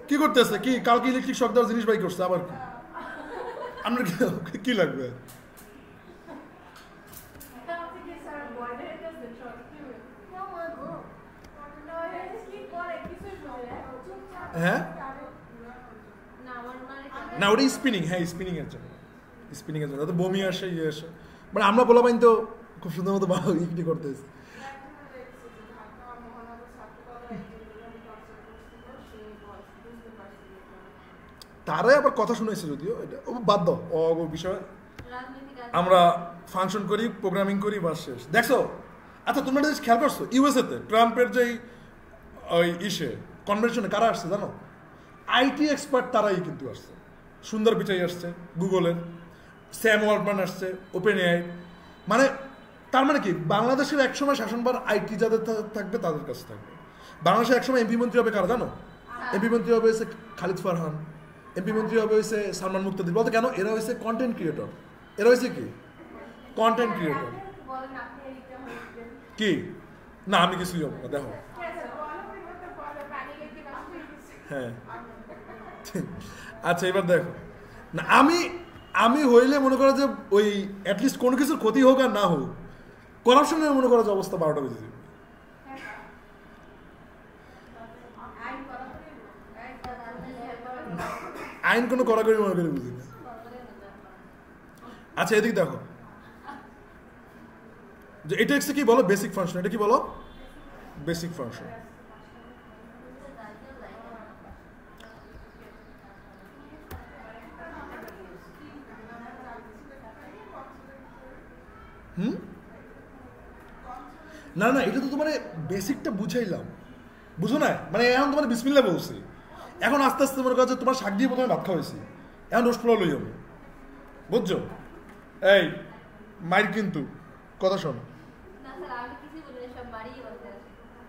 কি করতেছে? কি কালকে ইলেকট্রিক শক দেওয়ার জিনিস বাই করছে আবার কি? আপনার কি লাগবে? হ্যাঁ না, ওটা স্পিনিং। হ্যাঁ স্পিনিং এর জন্য, স্পিনিং এর জন্য তো বমি আসে, ইয়ে আসে, মানে আমরা বলা পাইন তো খুব সুন্দর মতো ইকটি করতেছি। তারাই আবার কথা শুনেছে যদিও, এটা ও বাদ দাও, ও বিষয়। আমরা ফাংশন করি, প্রোগ্রামিং করি, বাস শেষ। দেখছো? আচ্ছা তোমরা একটা জিনিস খেয়াল করছো, ইউএসএতে ট্রাম্পের যেই ওই কনভেনশনে কারা আসছে জানো? আইটি এক্সপার্ট তারাই কিন্তু আসছে। সুন্দর পিচাই আসছে গুগলের, স্যাম ওয়াল্টম্যান আসছে ওপেন এআই। মানে তার মানে কি, বাংলাদেশের একসময় শাসনভার আইটি যাদের থাকবে তাদের কাছে থাকবে। বাংলাদেশের একসময় এমপি মন্ত্রী হবে কারা জানো? এমপি মন্ত্রী হবে হয়েছে খালিদ ফারহান, এমপি মন্ত্রী হবে হয়েছে সালমান মুক্তাদির। বলতে কেন? এরা হয়েছে কন্টেন্ট ক্রিয়েটর। এরা হয়েছে কি কন্টেন্ট ক্রিয়েটর। কি না, আমি কিছুই হবো না, দেখো। হ্যাঁ আচ্ছা এবার দেখো না, আমি হইলে মনে করো যে ওই অ্যাটলিস্ট কোনো কিছুর ক্ষতি হোক আর না হোক, করাপশনের মনে করো যে অবস্থা 12টা বেজে যাবে। আইন কোনো কড়াকড়ি মনে করে বুঝি না। আচ্ছা এদিকে দেখো, যে এটা হচ্ছে কি বলো? Basic function. এটা কি বলো? Basic function. না না, এটা তো তোমার বেসিকটা বুঝাইলাম, বুঝো না? মানে এখন তোমার বিসমিল্লাহ বলছি, এখন আস্তে আস্তে মনে করো যে তোমার শাক দিয়ে প্রথমে ভাত খাওয়াইছি, এখন রোস্ট পোলাও লই হবে, বুঝছো? এই মাইর কিন্তু কথা শোনো,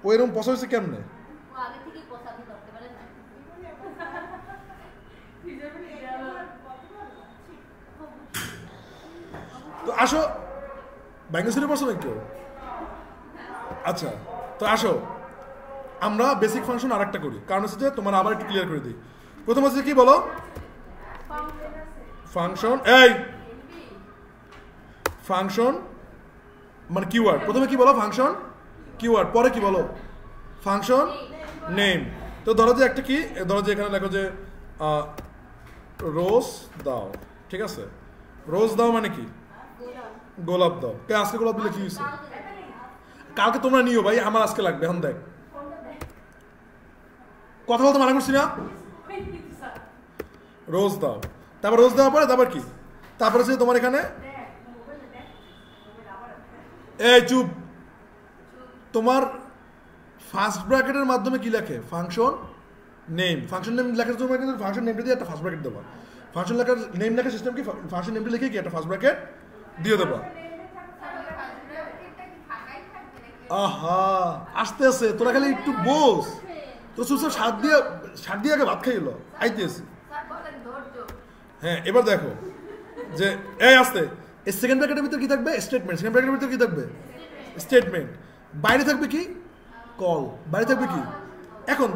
ও এরকম পচা হয়েছে কেমনে? তো আসো ব্যাঙ্গেশ্বরী পড়ছো নাকি কেউ? আচ্ছা, তো আসো আমরা বেসিক ফাংশন আর একটা করি, কারণ হচ্ছে যে তোমার আবার একটু ক্লিয়ার করে দিই। প্রথম হচ্ছে কি বলো, ফাংশন, এই ফাংশন মানে কিওয়ার্ড। প্রথমে কি বলো ফাংশন কিওয়ার্ড, পরে কি বলো ফাংশন নেম। তো ধরো যে একটা কি, ধরো যে এখানে লেখো যে রোজ দাও, ঠিক আছে? রোজ দাও মানে কি গোলাপ দাও। কে আজকে গোলাপ দিলে কি হয়েছে? কালকে তোমরা নিও ভাই, আমার আজকে লাগবে। এখন দেখ কথা বলতে মানা করছি না। রোজ দাও, তারপর রোজ দেওয়ার পরে তারপর কি, তারপরে হচ্ছে তোমার এখানে এই চুপ, তোমার ফার্স্ট ব্র্যাকেটের মাধ্যমে কি লেখে ফাংশন নেম। ফাংশন নেম লেখার জন্য কিন্তু ফাংশন নেমটা দিয়ে একটা ফার্স্ট ব্র্যাকেট দেবা। ফাংশন লেখার নেম লেখার সিস্টেম কি, ফাংশন নেমটা লিখে কি একটা ফার্স্ট ব্র্যাকেট দিয়ে দেবা। আহা আসতে আছে, তোরা খালি একটু বোস, তো চুপচাপ সাত দিয়ে আগে ভাত খাইলো আইতেছি। হ্যাঁ এবার দেখো যে এই আসতে, এই সেকেন্ড ব্র্যাকেটের ভিতরে কি থাকবে স্টেটমেন্ট, সেকেন্ড ব্র্যাকেটের ভিতরে কি থাকবে স্টেটমেন্ট, বাইরে থাকবে কি কল, বাইরে থাকবে কি। এখন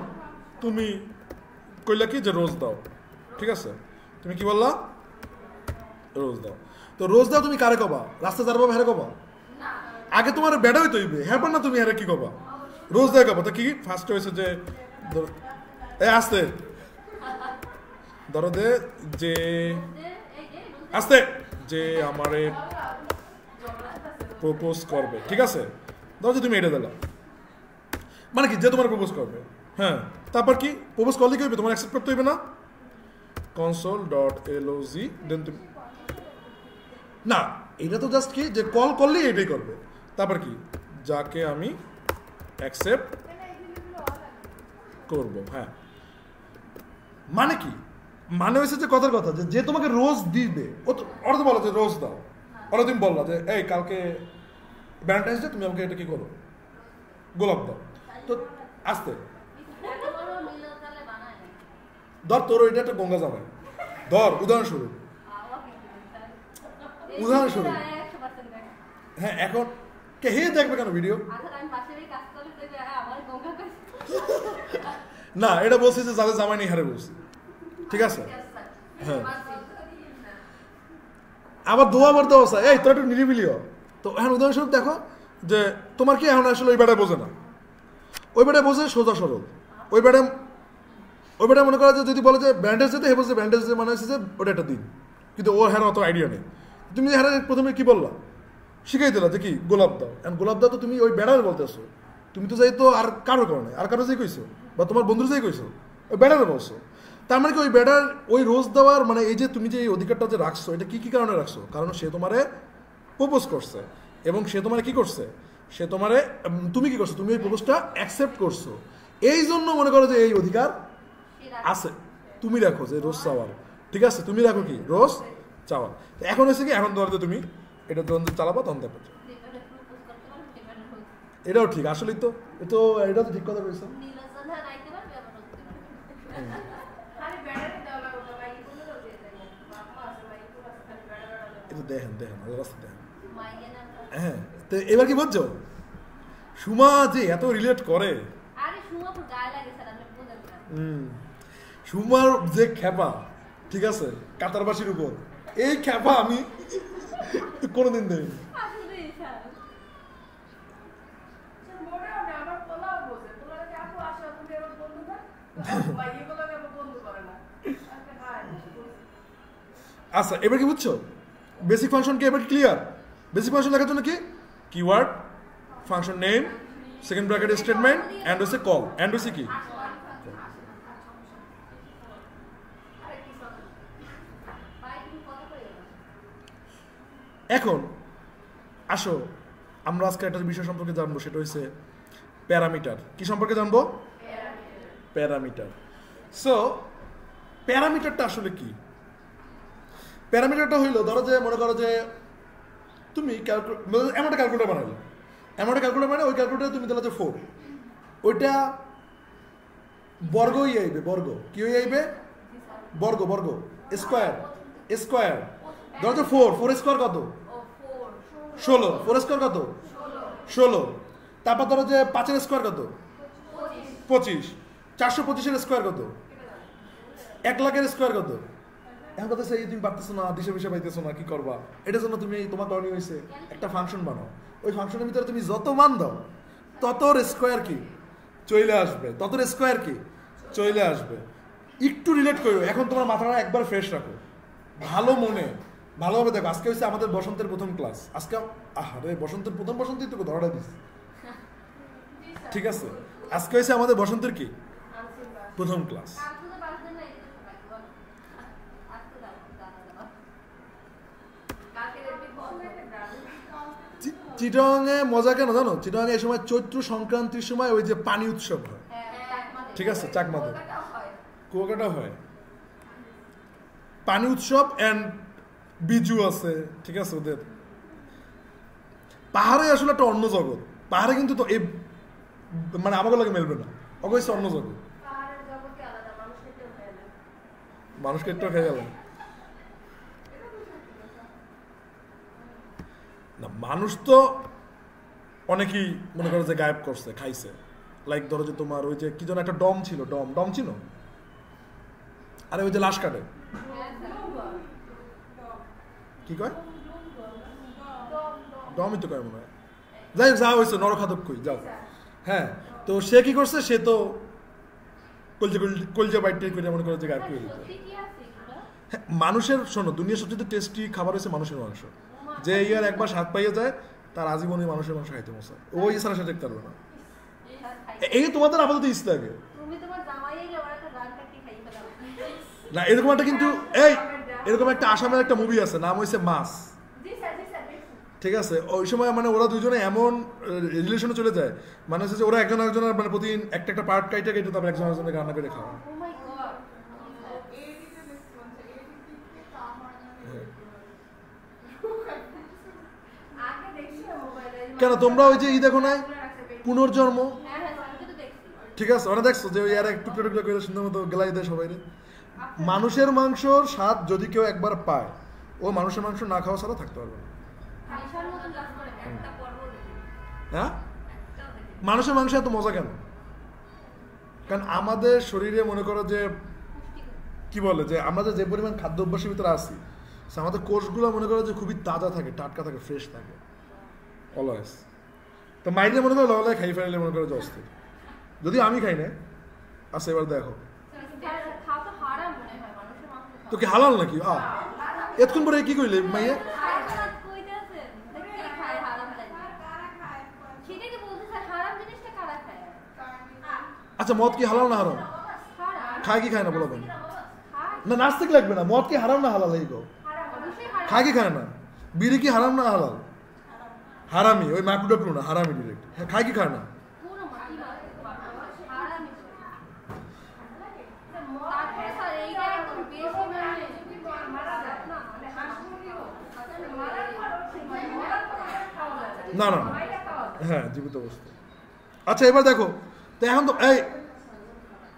তুমি কইলা কি যে রোজ দাও, ঠিক আছে? তুমি কি বললা রোজ দাও। তো রোজ দাও তুমি কারে কবা, রাস্তা যার বাবা হেরে কবা? আগে তোমার বেড়া হইতে হইবে, হ্যাঁ না তুমি হেরে কি কবা রোজ দেয় কবা। তো কি ফার্স্ট হয়েছে যে এ আসতে ধরো দে যে আসতে যে আমারে প্রপোজ করবে, ঠিক আছে? ধরো যে তুমি এটা দিলা, মানে কি যে তোমার প্রপোজ করবে। হ্যাঁ তারপর কি প্রপোজ করলে কি হইবে, তোমার অ্যাকসেপ্ট করতে হইবে না? console.log দেন তুমি না, এটা তো জাস্ট কি যে কল করলেই এটাই করবে। তারপর কি যাকে আমি অ্যাকসেপ্ট করব। হ্যাঁ মানে কি, মানে হয়েছে যে কথার কথা যে তোমাকে রোজ দিবে, ওরা তো বলো যে রোজ দাও, ওরা তুমি বললা যে এই কালকে ভ্যালেন্টাইন্স ডে, তুমি আমাকে এটা কি করো গোলাপ দাও। তো আসতে ধর তোর ওইটা একটা গঙ্গা জামাই, ধর উদাহরণস্বরূপ হ্যাঁ এখন কে হে দেখবে কেন ভিডিও? না এটা বলছি যে যাদের জামাই নেই হারে বলছি, ঠিক আছে? হ্যাঁ আবার দোয়া আবার দেওয়া এই তোর একটু নিরিবিলিও। তো এখন উদাহরণস্বরূপ দেখো যে তোমার কি এখন আসলে ওই বেটায় বোঝে না, ওই বেটায় বোঝে সোজা সরল। ওই বেটায় মনে করা যে যদি বলে যে ব্যান্ডেজ যেতে, হে বলছে ব্যান্ডেজ মানে হচ্ছে যে ওটা একটা দিন, কিন্তু ওর হ্যাঁ অত আইডিয়া নেই। তুমি হ্যাঁ প্রথমে কি বললা, শিখাই দিলা যে কি গোলাপ দাও, এখন গোলাপ দাও তো তুমি ওই বেড়ার বলতেছো, তুমি তো যাই তো আর কারো করো নাই, আর কারো যাই কইছো বা তোমার বন্ধুর যাই কইছো, ওই বেড়ারে বলছো। তার মানে কি ওই বেড়ার ওই রোজ দেওয়ার মানে এই যে তুমি যে এই অধিকারটা যে রাখছো, এটা কি কি কারণে রাখছো? কারণ সে তোমারে প্রপোজ করছে এবং সে তোমারে কি করছে, সে তোমারে তুমি কি করছো, তুমি ওই প্রপোজটা অ্যাকসেপ্ট করছো, এই জন্য মনে করো যে এই অধিকার আছে। তুমি রাখো যে রোজ চাওয়ার, ঠিক আছে? তুমি রাখো কি রোজ চাওয়ার। এখন হচ্ছে কি, এখন ধরো তুমি এটা যখন চালাবা তখন দেখো, এটাও ঠিক আসলেই তো এটা তো ঠিক কথা বলছো। এটা দেখেন রাস্তা দেখেন। হ্যাঁ তো এবার কি বলছো, সুমা যে এত রিলেট করে, সুমার যে খেপা, ঠিক আছে কাতারবাসীর উপর, এই খেপা আমি কোনোদিন দেখিনি। আচ্ছা এবার কি বুঝছো বেসিক ফাংশন কি, এবার ক্লিয়ার? বেসিক ফাংশন লেখার জন্য কি keyword, function name, second bracket statement, end হচ্ছে কল, এন্ড হচ্ছে কি এখন আসো আমরা আজকে একটা বিষয় সম্পর্কে জানবো, সেটা হচ্ছে প্যারামিটার। কি সম্পর্কে জানবো? প্যারামিটার। সো প্যারামিটারটা আসলে কি? প্যারামিটারটা হইলো ধরো যে মনে করো যে তুমি এমন একটা ক্যালকুলেটার বানাইলো, মানে ওই ক্যালকুলেটারে তুমি দিলে যে 4, ওইটা বর্গ হয়ে আইবে, বর্গ কি হয়ে আইবে, বর্গ স্কোয়ার ধরো যে 4 স্কোয়ার কত 16 4 স্কোয়ার কত 16 তারপর ধরো যে 5 এর স্কোয়ার কত 25 425 এর স্কোয়ার কত 1 লাখের স্কোয়ার কত এখন কথা সেই তুমি পারতেছো না দিশে বিষে পাইতেছো না কি করবা এটার জন্য তুমি তোমার করণীয় হয়েছে একটা ফাংশন বানাও ওই ফাংশনের ভিতরে তুমি যত মান দাও তত স্কোয়ার কি চলে আসবে তত স্কোয়ার কি চলে আসবে একটু রিলেট করো এখন তোমার মাথাটা একবার ফ্রেশ রাখো ভালো মনে ভালোভাবে দেখো আজকে হচ্ছে আমাদের বসন্তের প্রথম ক্লাস আজকে আরে বসন্তের প্রথম বসন্তই তো ধরাটা দিস ঠিক আছে আজকে হচ্ছে আমাদের বসন্তের কি প্রথম ক্লাস চিটাগাংয়ে মজা কেন জানো চিটাগাংয়ে এই সময় চৈত্র সংক্রান্তির সময় ওই যে পানি উৎসব হয় ঠিক আছে চাকমাদের কুয়াকাটা হয় পানি উৎসব এন্ড বিজু আছে ঠিক আছে ওদের পাহাড়ে আসলে একটা অন্য জগৎ পাহাড়ে কিন্তু তো এই মানে আমাকে লাগে মেলবে না অবশ্যই অন্য জগৎ মানুষকে একটু খেয়ে গেল না মানুষ তো অনেকেই মনে করো যে গায়েব করছে খাইছে লাইক ধরো যে তোমার ওই যে কি যেন একটা ডম ছিল ডম ছিল আরে ওই যে লাশ কাটে কি কয় ডমই তো কয় মনে হয় যাই হোক যা হয়েছে নরখাদক কই যাও হ্যাঁ তো সে কি করছে সে তো কলজা বাইটে করে মনে করে যে গায়েব করে দিত মানুষের শোনো দুনিয়ার সবচেয়ে টেস্টি খাবার হচ্ছে মানুষের মাংস যে ইয়ার একবার স্বাদ পাইয়ে যায় তার আজীবনই মানুষের মাংস খাইতে মশা ওই ছাড়া সে দেখতে পারবে না এই তোমাদের আপাতত ইচ্ছা থাকে না এরকম একটা কিন্তু এই এরকম একটা আসামের একটা মুভি আছে নাম হয়েছে মাস ঠিক আছে ওই সময় মানে ওরা দুজনে এমন রিলেশনে চলে যায় মানে হচ্ছে যে ওরা একজন একজনের মানে প্রতিদিন একটা পার্ট কাইটা কেটে তারপর একজন একজনের রান্না করে খাওয়া কেন তোমরা ওই যে ই দেখো না পুনর্জন্ম ঠিক আছে ওরা দেখছো যে ওই আর একটু টুকরো করে সুন্দর মতো গেলাই দেয় সবাই মানুষের মাংসর স্বাদ যদি কেউ একবার পায় ও মানুষের মাংস না খাওয়া ছাড়া থাকতে পারবে না হ্যাঁ মানুষের মাংস এত মজা কেন কারণ আমাদের শরীরে মনে করো যে কি বলে যে আমাদের যে পরিমাণ খাদ্য অভ্যাসের ভিতরে আছি আমাদের কোষগুলো মনে করো যে খুবই তাজা থাকে টাটকা থাকে ফ্রেশ থাকে অলওয়েজ তো মাইন্ডে মনে করো লগালে খাই ফেলে মনে করো যে অস্থির যদি আমি খাই না আচ্ছা এবার দেখো তো কি হালাল নাকি এতক্ষণ পরে কি কইলে মাইয়া আচ্ছা মদ কি হালাল না হারাম খায় কি খায় না বলো না নাস্তিক লাগবে না মদ কি হারাম না হালাল এই গো খায় কি খায় না বিড়ি কি হারাম না হালাল হারামি ওই মাকুডাকলু না হারামি ডিরেক্ট হ্যাঁ খায় কি খায় না না না হ্যাঁ জীবিত অবস্থা আচ্ছা এবার দেখো তো এখন তো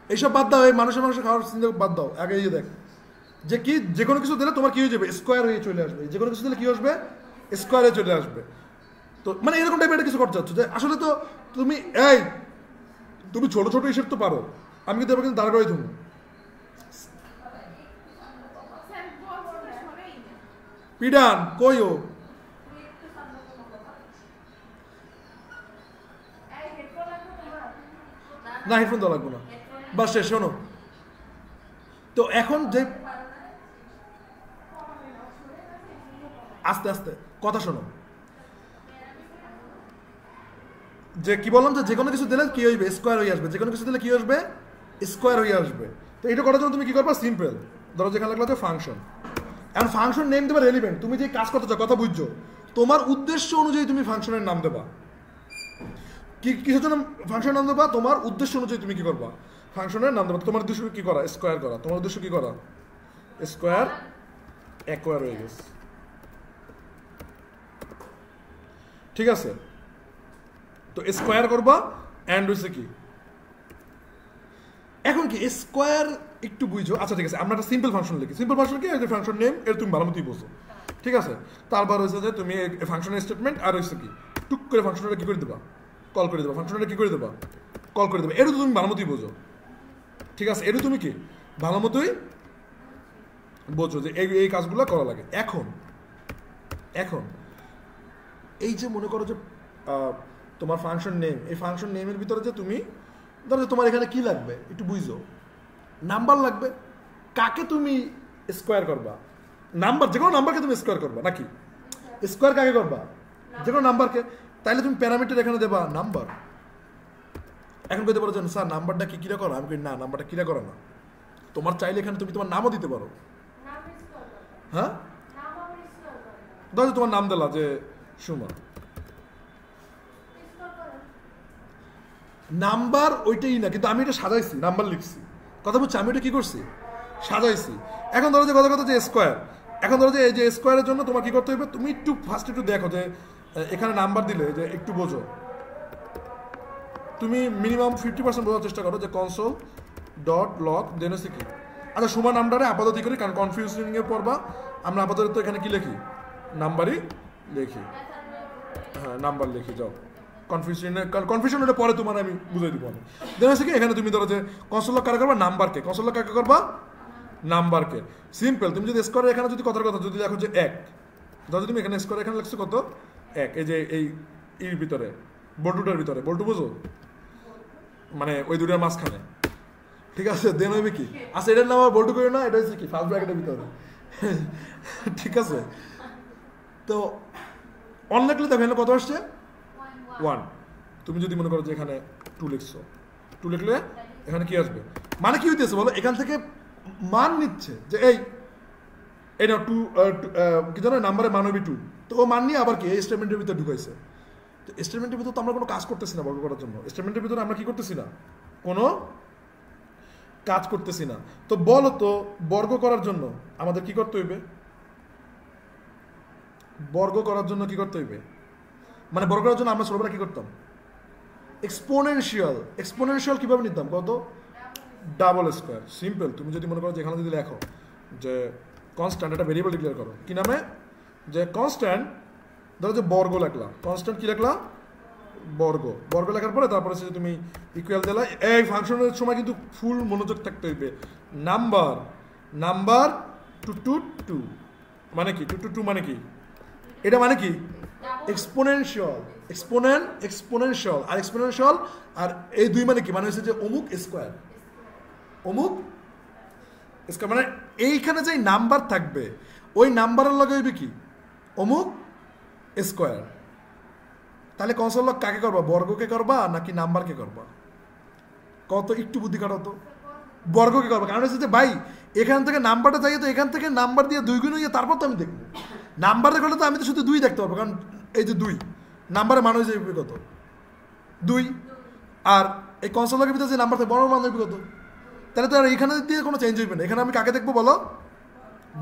এইসব বাদ দাও এই মানুষের মানুষ খাওয়ার চিন্তা বাদ দাও আগে এই দেখ যে কি যে কোনো কিছু দিলে তোমার কি হয়ে যাবে স্কোয়ার হয়ে চলে আসবে যে কোনো কিছু দিলে কি আসবে স্কোয়ারে চলে আসবে তো মানে এরকম টাইপের কিছু করতে চাচ্ছ যে আসলে তো তুমি ছোট ছোট হিসেব তো পারো আমি কিন্তু এবার কিন্তু দাঁড় করে তুমি পিডান কইও না হেডফোন দেওয়া লাগবে না বাস শেষ শোনো তো এখন যে আস্তে আস্তে কথা শোনো যে কি বললাম যে কোনো কিছু দিলে কি হইবে স্কোয়ার হয়ে আসবে যে কোনো কিছু দিলে কি আসবে স্কোয়ার হয়ে আসবে তো এটা করার জন্য তুমি কি করবা সিম্পল ধরো যেখানে লাগলো হচ্ছে ফাংশন এখন ফাংশন নেম দেবা রেলিভেন্ট তুমি যে কাজ করতে চাও কথা বুঝছো তোমার উদ্দেশ্য অনুযায়ী তুমি ফাংশনের নাম দেবা কিসের জন্য ফাংশনের নাম দেবা তোমার উদ্দেশ্য অনুযায়ী তুমি কি করবা ফাংশনের নাম দেবা তোমার উদ্দেশ্য কি করা স্কোয়ার করা তোমার উদ্দেশ্য কি করা স্কোয়ার একোয়ার হয়ে গেছে ঠিক আছে তো স্কোয়ার করবা এন্ড হচ্ছে কি এখন কি স্কোয়ার একটু বুঝো আচ্ছা ঠিক আছে আমরা একটা সিম্পল ফাংশন লিখি সিম্পল ফাংশন কি ফাংশন নেম এর তুমি ভালো মতোই বোঝো ঠিক আছে, তারপর হচ্ছে যে তুমি ফাংশনের স্টেটমেন্ট আর হচ্ছে কি টুক করে ফাংশনটা কি করে দেবা, কল করে দেবা, ফাংশনটা কি করে দেবা, কল করে দেবা। এটা তো তুমি ভালো মতোই বোঝো, ঠিক আছে, এটা তুমি কি ভালো মতোই বোঝো যে এই কাজগুলো করা লাগে। এখন এখন এই যে মনে করো যে তোমার ফাংশন নেম, এই ফাংশন নেমের ভিতরে যে তুমি ধরো যে তোমার এখানে কি লাগবে একটু বুঝো, নাম্বার লাগবে। কাকে তুমি স্কোয়ার করবা? নাম্বার, যে কোনো নাম্বারকে তুমি স্কোয়ার করবা নাকি? স্কোয়ার কাকে করবা? যে কোনো নাম্বারকে। তাইলে তুমি প্যারামিটার এখানে দেবা নাম্বার। এখন কইতে পারো যে স্যার নাম্বারটা কি কিরা করো? আমি কই না, নাম্বারটা কিরা করো না। তোমার চাইলে এখানে তুমি তোমার নামও দিতে পারো। হ্যাঁ, ধরো তোমার নাম দিলা যে সুমা, নাম্বার ওইটাই না, কিন্তু আমি এটা সাজাইছি, নাম্বার লিখছি, কথা বলছি, আমি এটা কি করছি সাজাইছি। এখন ধরো যে কথা যে স্কোয়ার, এখন ধরো যে এই যে স্কোয়ারের জন্য তোমার কি করতে হবে, তুমি একটু ফার্স্ট একটু দেখো যে এখানে নাম্বার দিলে যে একটু বোঝো, তুমি মিনিমাম 50% বোঝার চেষ্টা করো যে কনসোল ডট লগ দেন হচ্ছে কি। আচ্ছা সুমা নামটারে আপাতত করি, কারণ কনফিউশনিংয়ে পড়বা, আমরা আপাতত তো এখানে কি লিখি, নাম্বারই লিখি। হ্যাঁ নাম্বার লিখি, যাও কনফিউশন ওটা পরে তোমার আমি বুঝাই দিব। আমি দেন হচ্ছে কি এখানে তুমি ধরো যে কনসোল লগ কাকে করবা, নাম্বারকে, কনসোল লগ কাকে করবা, নাম্বারকে। সিম্পল, তুমি যদি স্কোয়ার এখানে যদি কথার কথা যদি দেখো যে 1, ধরো তুমি এখানে স্কোয়ার এখানে লিখছো কত 1, এই যে এর ভিতরে বল্টুটার ভিতরে, বল্টু বুঝো মানে ওই দুটার মাঝখানে, ঠিক আছে, দেন হইবে কি, আচ্ছা এটার নাম আবার বল্টু করি না, এটা হচ্ছে কি ফার্স্ট ব্র্যাকেটের ভিতরে, ঠিক আছে। তো অন লিখলে দেখো এখানে কত আসছে 1। তুমি যদি মনে করো যে এখানে 2 লিখছো, 2 লিখলে এখানে কি আসবে, মানে কি হইতেছে বলো, এখান থেকে মান নিচ্ছে যে এই না 2 কি জানো নাম্বারের মান হইবে 2, তো ও মান নিয়ে আবার কি এই স্টেটমেন্টের ভিতরে ঢুকাইছে। তো স্টেটমেন্টের ভিতরে তো আমরা কোনো কাজ করতেছি না বর্গ করার জন্য, স্টেটমেন্টের ভিতরে আমরা কি করতেছি না, কোনো কাজ করতেছি না। তো বলো তো বর্গ করার জন্য আমাদের কি করতে হইবে, বর্গ করার জন্য কি করতে হইবে, মানে বর্গ করার জন্য আমরা ছোটবেলা কি করতাম, এক্সপোনেনশিয়াল। এক্সপোনেনশিয়াল কিভাবে নিতাম কত, ডাবল স্কোয়ার। সিম্পল, তুমি যদি মনে করো যে এখানে যদি লেখো যে কনস্ট্যান্ট, একটা ভেরিয়েবল ডিক্লেয়ার করো কি নামে, যে কনস্ট্যান্ট, ধরো যে বর্গ লেখলা, কনস্ট্যান্ট কি লেখলা, বর্গ। বর্গ লেখার পরে তারপরে হচ্ছে তুমি ইকুয়াল দিলা। এই ফাংশনের সময় কিন্তু ফুল মনোযোগ থাকতে হইবে। নাম্বার, নাম্বার 2 2 2 মানে কি, 2 2 2 মানে কি, এটা মানে কি এক্সপোনেনশিয়াল, এক্সপোনেনশিয়াল আর এক্সপোনেনশিয়াল, আর এই 2 মানে কি, মানে হচ্ছে যে অমুক স্কোয়ার, অমুক স্কোয়ার, মানে এইখানে যে নাম্বার থাকবে ওই নাম্বারের লগে হইবে কি অমুক স্কোয়ার। তাহলে কনসোল লগ কাকে করবা, বর্গকে করবা নাকি নাম্বারকে করবা, কত একটু বুদ্ধি কাটো তো, বর্গকে করবা। কারণ হচ্ছে যে ভাই এখান থেকে নাম্বারটা চাইয়ে, তো এখান থেকে নাম্বার দিয়ে 2 গুণ হয়ে তারপর তো আমি দেখবো, নাম্বার দেখলে তো আমি তো শুধু 2 দেখতে পারবো, কারণ এই যে 2 নাম্বারের মান হয়েছে কত 2, আর এই কনসোল লগের ভিতরে যে নাম্বার থাকে বড় মান হইবে কত, তাহলে তো আর এখানে দিয়ে কোনো চেঞ্জ হইবে না। এখানে আমি কাকে দেখবো বলো,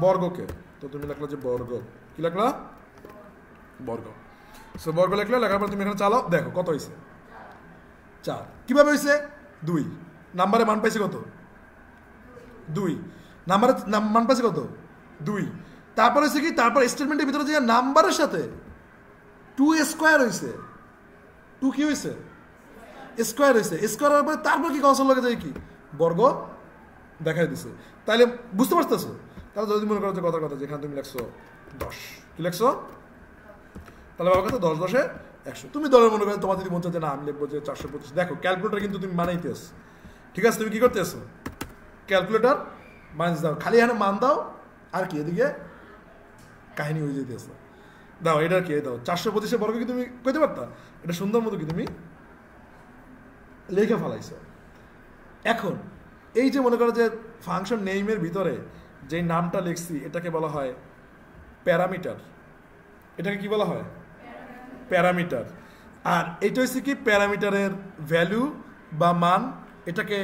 বর্গকে। তো তুমি লিখলা যে বর্গ, কি লিখলা, বর্গ। সো বর্গ লিখলে, লেখার পর তুমি এখানে চালাও, দেখো কত হয়েছে 4। কিভাবে হয়েছে, 2 নাম্বারে মান পাইছে কত 2, নাম্বারে মান পাইছে কত 2। তারপর হয়েছে কি, তারপর স্টেটমেন্টের ভিতরে যে নাম্বারের সাথে 2 স্কোয়ার হয়েছে, 2 কি হয়েছে স্কোয়ার হয়েছে, স্কোয়ার হওয়ার পরে তারপর কি কনসোল লগে যায় কি বর্গ দেখাই দিছে। তাহলে বুঝতে পারতেছো, তাহলে যদি মনে করো যে কথার কথা যেখানে তুমি লেখছো 10, কি লেখছো, তাহলে বাবার কথা 10 10 100। তুমি দলের মনে করো তোমার যদি মনে হচ্ছে যে না আমি লিখবো যে 425, দেখো ক্যালকুলেটার কিন্তু তুমি বানাইতে আসো, ঠিক আছে, তুমি কি করতে আসো, ক্যালকুলেটার মাইনাস দাও, খালি এখানে মান দাও, আর কি এদিকে কাহিনী হয়ে যেতে আসো, দাও এটা কি দাও 425 বর্গ কি তুমি কইতে পারতা, এটা সুন্দর মতো কি তুমি লেখা ফেলাইছো। এখন এই যে মনে করো যে ফাংশন নেইমের ভিতরে যে নামটা লিখছি এটাকে বলা হয় প্যারামিটার, এটাকে কি বলা হয় প্যারামিটার। আর এটা হচ্ছে কি প্যারামিটারের ভ্যালু বা মান, এটাকে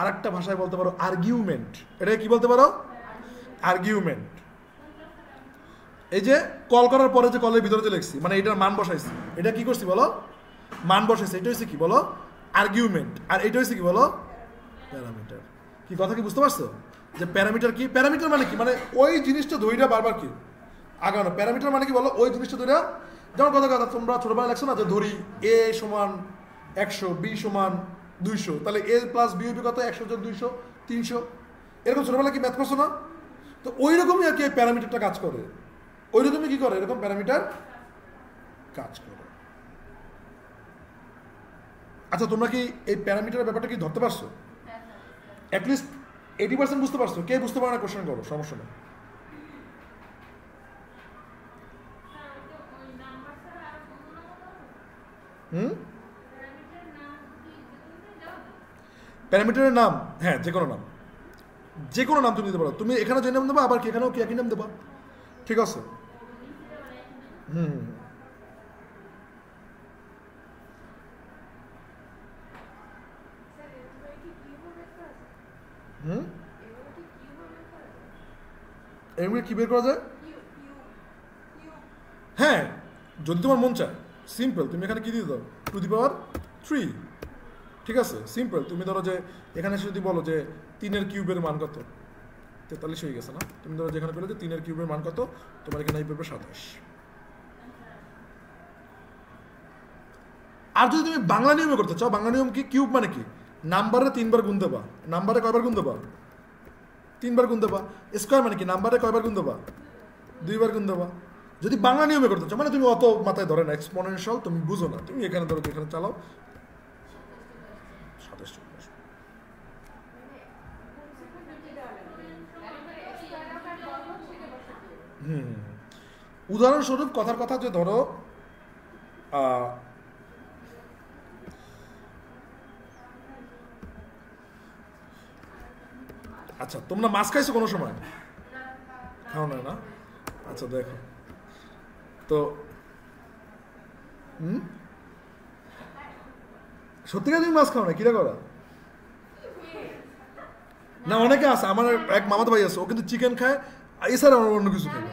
আরেকটা ভাষায় বলতে পারো আর্গুমেন্ট, এটাকে কি বলতে পারো আর্গুমেন্ট। এই যে কল করার পরে যে কলের ভিতরে যে লিখছি, মানে এটার মান বসাইছি, এটা কি করছি বলো মান বসাইছি, এটা হচ্ছে কি বলো আর্গুমেন্ট, আর এটা হচ্ছে কি বলো প্যারামিটার। কি কথা কি বুঝতে পারছো যে প্যারামিটার কি, প্যারামিটার মানে কি, মানে ওই জিনিসটা ধইরা বারবার কি আগানো। প্যারামিটার মানে কি বলো, ওই জিনিসটা ধরে, যেমন কথা তোমরা ছোটবেলায় লাগছো না যে ধরি এ সমান 100, বি সমান 200, তাহলে এ প্লাস বি কত, 100 যোগ 200 300, এরকম ছোটবেলায় কি ম্যাথ করছো না? তো ওই রকমই আর কি প্যারামিটারটা কাজ করে, ওই রকমই কি করে, এরকম প্যারামিটার কাজ করে। আচ্ছা তোমরা কি এই প্যারামিটারের ব্যাপারটা কি ধরতে পারছো? অ্যাটলিস্ট 80% বুঝতে পারছো? কে বুঝতে পারে না কোশ্চেন করো, সমস্যা নেই। প্যারামিটারের নাম, হ্যাঁ যে কোনো নাম, যে কোনো নাম তুমি দিতে পারো। তুমি এখানে যে নাম দেবা, আবার কি এখানেও কি একই নাম দেবা, ঠিক আছে? এগুলো কি বের করা যায়? হ্যাঁ যদি তোমার মন চায়, সিম্পল, তুমি এখানে কি দিয়ে দাও, 2^3, ঠিক আছে, সিম্পল। তুমি ধরো যে এখানে যদি বলো যে 3 কিউবের মান কত, 43 হয়ে গেছে না? তুমি ধরো যেখানে পেলে যে 3 কিউবের মান কত, তোমার এখানে এই পেপার 27। আর যদি তুমি বাংলা নিয়মে করতে চাও, বাংলা নিয়ম কি, কিউব মানে কি, নাম্বারে 3 বার গুণ দেবা, নাম্বারে কয়বার গুণ দেবা, 3 বার গুণ দেবা। স্কোয়ার মানে কি, নাম্বারে কয়বার গুণ দেবা, 2 বার গুণ দেবা। যদি বাংলা নিয়মে করতে চাও, মানে তুমি অত মাথায় ধরে না, এক্সপোনেনশিয়াল তুমি বুঝো না, তুমি এখানে ধরো যেখানে চালাও 27। উদাহরণস্বরূপ কথার কথা যে ধরো আচ্ছা তোমরা মাছ খাইছো কোনো সময়? খাও না না? আচ্ছা দেখো তো, সত্যিকার তুমি মাছ খাও না, কিরা করা না? অনেকে আছে, আমার এক মামাতো ভাই আছে, ও কিন্তু চিকেন খায়, এছাড়া অন্য কিছু খায় না।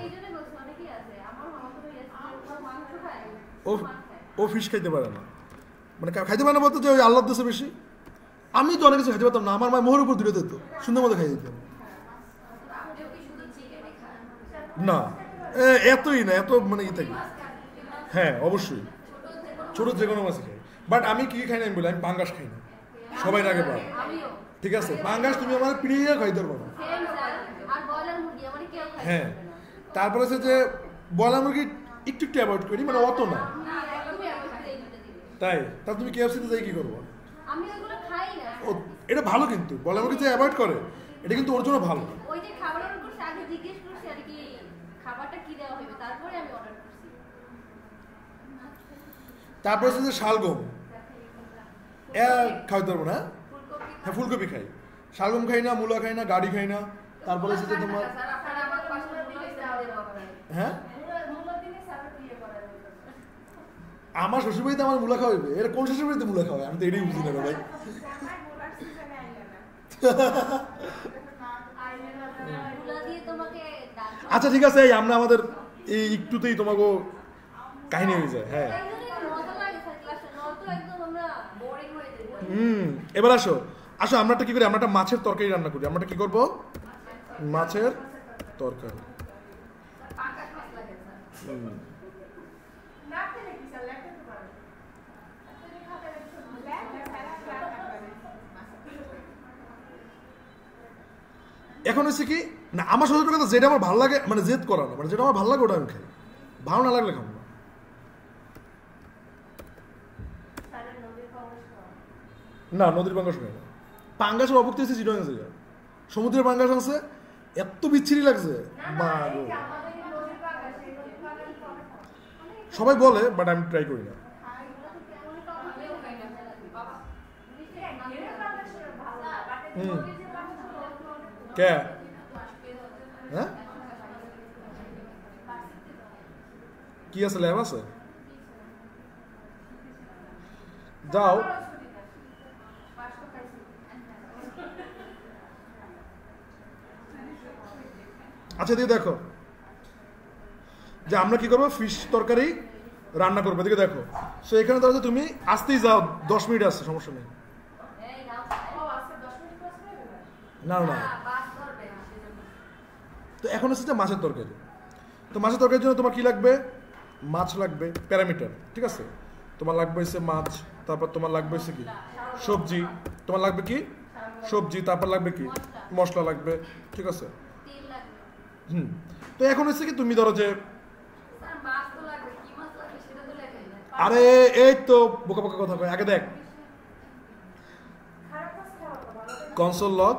ও ফিশ খাইতে পারে না, মানে খাইতে পারে না বলতে যে ওই আল্লাহর দেশে বেশি। আমি তো অনেক কিছু খাইতে পারতাম না, আমার মা মোহর উপর দিলে দিত, সুন্দর মতো খাই দিতাম না, এতই না, এত মানে ই থাকি। হ্যাঁ অবশ্যই ছোট যে কোনো মাছই খাই, বাট আমি কি খাই না আমি বলি, আমি পাঙ্গাস খাই না, সবাই রাগে পায়, ঠিক আছে? পাঙ্গাস তুমি আমার প্রিয় খাইতে পারবো না। হ্যাঁ তারপরে হচ্ছে যে ব্রয়লার মুরগি একটু একটু অ্যাভয়েড করি, মানে অত না। তাই তা তুমি কেএফসিতে যাই কি করবো? ও এটা ভালো, কিন্তু ব্রয়লার মুরগি যে অ্যাভয়েড করে এটা কিন্তু ওর জন্য ভালো। তারপর হচ্ছে যে শালগম খাইতে পারবো না। হ্যাঁ ফুলকপি খাই, শালগম খাই না, মূলা খাই না, গাড়ি খাই না। তারপরে হচ্ছে যে তোমার, হ্যাঁ আমার শ্বশুরবাড়িতে আমার মূলা খাওয়াইবে, এটা কোন শ্বশুরবাড়িতে মূলা খাওয়ায়, আমি তো এটাই বুঝি না ভাই। আচ্ছা ঠিক আছে, আমরা আমাদের এই একটুতেই তোমাকে কাহিনী হয়ে যায়। হ্যাঁ এবার আসো আসো, আমরা একটা কি করি, আমরা একটা মাছের তরকারি রান্না করি। আমরা কি করবো, মাছের তরকারি। এখন হচ্ছে কি না, আমার সত্যি কথা যেটা আমার ভালো লাগে, মানে জেদ করা না, মানে যেটা আমার ভালো লাগে ওটা আমি খাই, ভালো না লাগলে খাবো না। নদীর পাঙ্গাস খাই না, পাঙ্গাসের অভুক্তি হচ্ছে চিটাগাং জায়গা, সমুদ্রের পাঙ্গাস আছে, এত বিচ্ছিরি লাগছে মা গো। সবাই বলে বাট আমি ট্রাই করি না। কে হ্যাঁ কি আছে, ল্যাব আছে, যাও। আচ্ছা দিয়ে দেখো যে আমরা কি করবো, ফিশ তরকারি রান্না করবো, এদিকে দেখো। সো এখানে ধরো তুমি আসতেই যাও, 10 মিনিট আসছে, সমস্যা নেই। না না তো এখন হচ্ছে মাছের তরকারি। তো মাছের তরকারির জন্য তোমার কি লাগবে? মাছ লাগবে, প্যারামিটার, ঠিক আছে? তোমার লাগবে হচ্ছে মাছ, তারপর তোমার লাগবে হচ্ছে কি সবজি, তোমার লাগবে কি সবজি, তারপর লাগবে কি মশলা লাগবে, ঠিক আছে? তেল লাগবে। তো এখন হচ্ছে কি তুমি ধরো যে স্যার মাছ তো লাগবে, কি মাছ লাগবে সেটা তো লেখাই না। আরে এই তো বোকা বোকা কথা কয়, আগে দেখ খারাপ কাজ খাওয়া তো ভালো না। কনসোল লগ,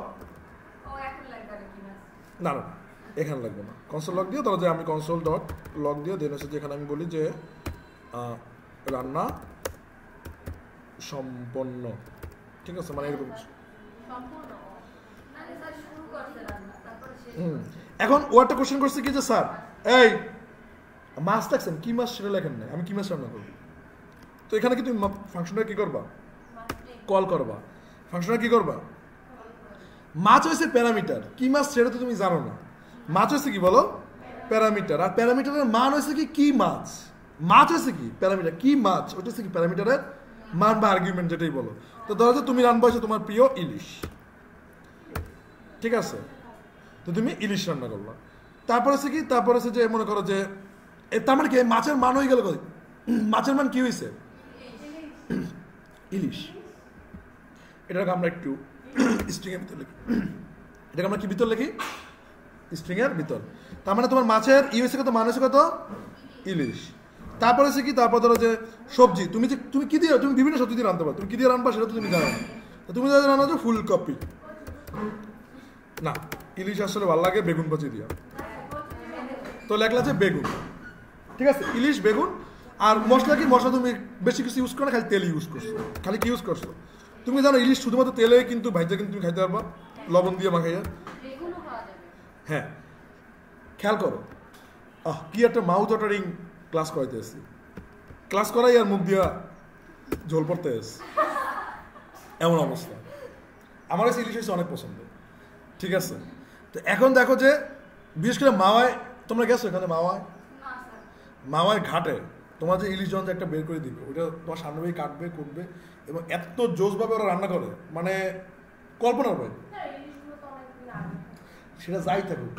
ও এখন লাগবে আর কি মাছ। না না এখানে লাগবে না, কনসোল লগ দিয়ে ধরো যে আমি কনসোল ডট লগ দিয়ে দেন হচ্ছে যেখানে আমি বলি যে রান্না সম্পন্ন, ঠিক আছে? মানে এরকম সম্পূর্ণ না স্যার শুরু করতে রান্না তারপরে শেষ। এখন ও একটা কোশ্চেন করছে কি যে স্যার এই মাছ দেখছেন কি মাছ সেটা লেখেন না, আমি কি মাছ রান্না করবো? তো এখানে কি তুমি ফাংশনটা কি করবা? কল করবা। ফাংশনটা কি করবা? মাছ হয়েছে প্যারামিটার, কি মাছ সেটা তো তুমি জানো না। মাছ হয়েছে কি বলো? প্যারামিটার। আর প্যারামিটারের মান হয়েছে কি মাছ। মাছ হয়েছে কি প্যারামিটার, কি মাছ ওটা হচ্ছে কি প্যারামিটারের মান বা আর্গুমেন্ট যেটাই বলো। তো ধরো যে তুমি রান্না হয়েছে তোমার প্রিয় ইলিশ, ঠিক আছে? তো তুমি ইলিশ রান্না করলা, তারপর হচ্ছে কি তারপর হচ্ছে যে মনে করো যে তার মানে কি মাছের মান হয়ে গেল, মাছের মান কি হয়েছে? ইলিশ। এটাকে আমরা একটু স্ট্রিং এর ভিতর লিখি, এটাকে আমরা কি ভিতর লিখি? স্ট্রিং এর ভিতর। তার মানে তোমার মাছের হয়েছে কত, মান হয়েছে কত? ইলিশ। তারপর হচ্ছে কি তারপর ধরো যে সবজি, তুমি কি দিয়ে, তুমি বিভিন্ন সবজি দিয়ে রান্নতে পারো, তুমি কি দিয়ে রান্নবা সেটা তো তুমি জানো না। তুমি যদি রান্না হচ্ছে ফুলকপি, না ইলিশ আসলে ভালো লাগে বেগুন ভাজি দিয়া, তো লেখলা যে বেগুন, ঠিক আছে? ইলিশ বেগুন। আর মশলা কি, মশলা তুমি বেশি কিছু ইউজ করো না, খালি তেল ইউজ করছো। খালি কি ইউজ করছো? তুমি জানো ইলিশ শুধুমাত্র তেলে কিন্তু ভাইতে কিন্তু তুমি খাইতে পারবা, লবণ দিয়ে মাখাইয়া। বেগুনও খাওয়া যাবে। হ্যাঁ খেয়াল করো, কি একটা মাউথ ওয়াটারিং ক্লাস করাইতে আসছি, ক্লাস করাই আর মুখ দিয়া ঝোল পড়তে আসছি, এমন অবস্থা। আমার কাছে ইলিশ হচ্ছে অনেক পছন্দ, ঠিক আছে? তো এখন দেখো যে বিশেষ করে মাওয়ায়, তোমরা গেছো এখানে মাওয়ায়? না স্যার। মাওয়ায় ঘাটে তোমার যে ইলিশ যন্ত্র একটা বের করে দিবে, ওটা তোমার সামনে ভাবে কাটবে কুটবে এবং এত জোশভাবে ওরা রান্না করে, মানে কল্পনার বাইরে। না, ইলিশগুলো তো অনেকদিন আগে। সেটা যাই থাকুক,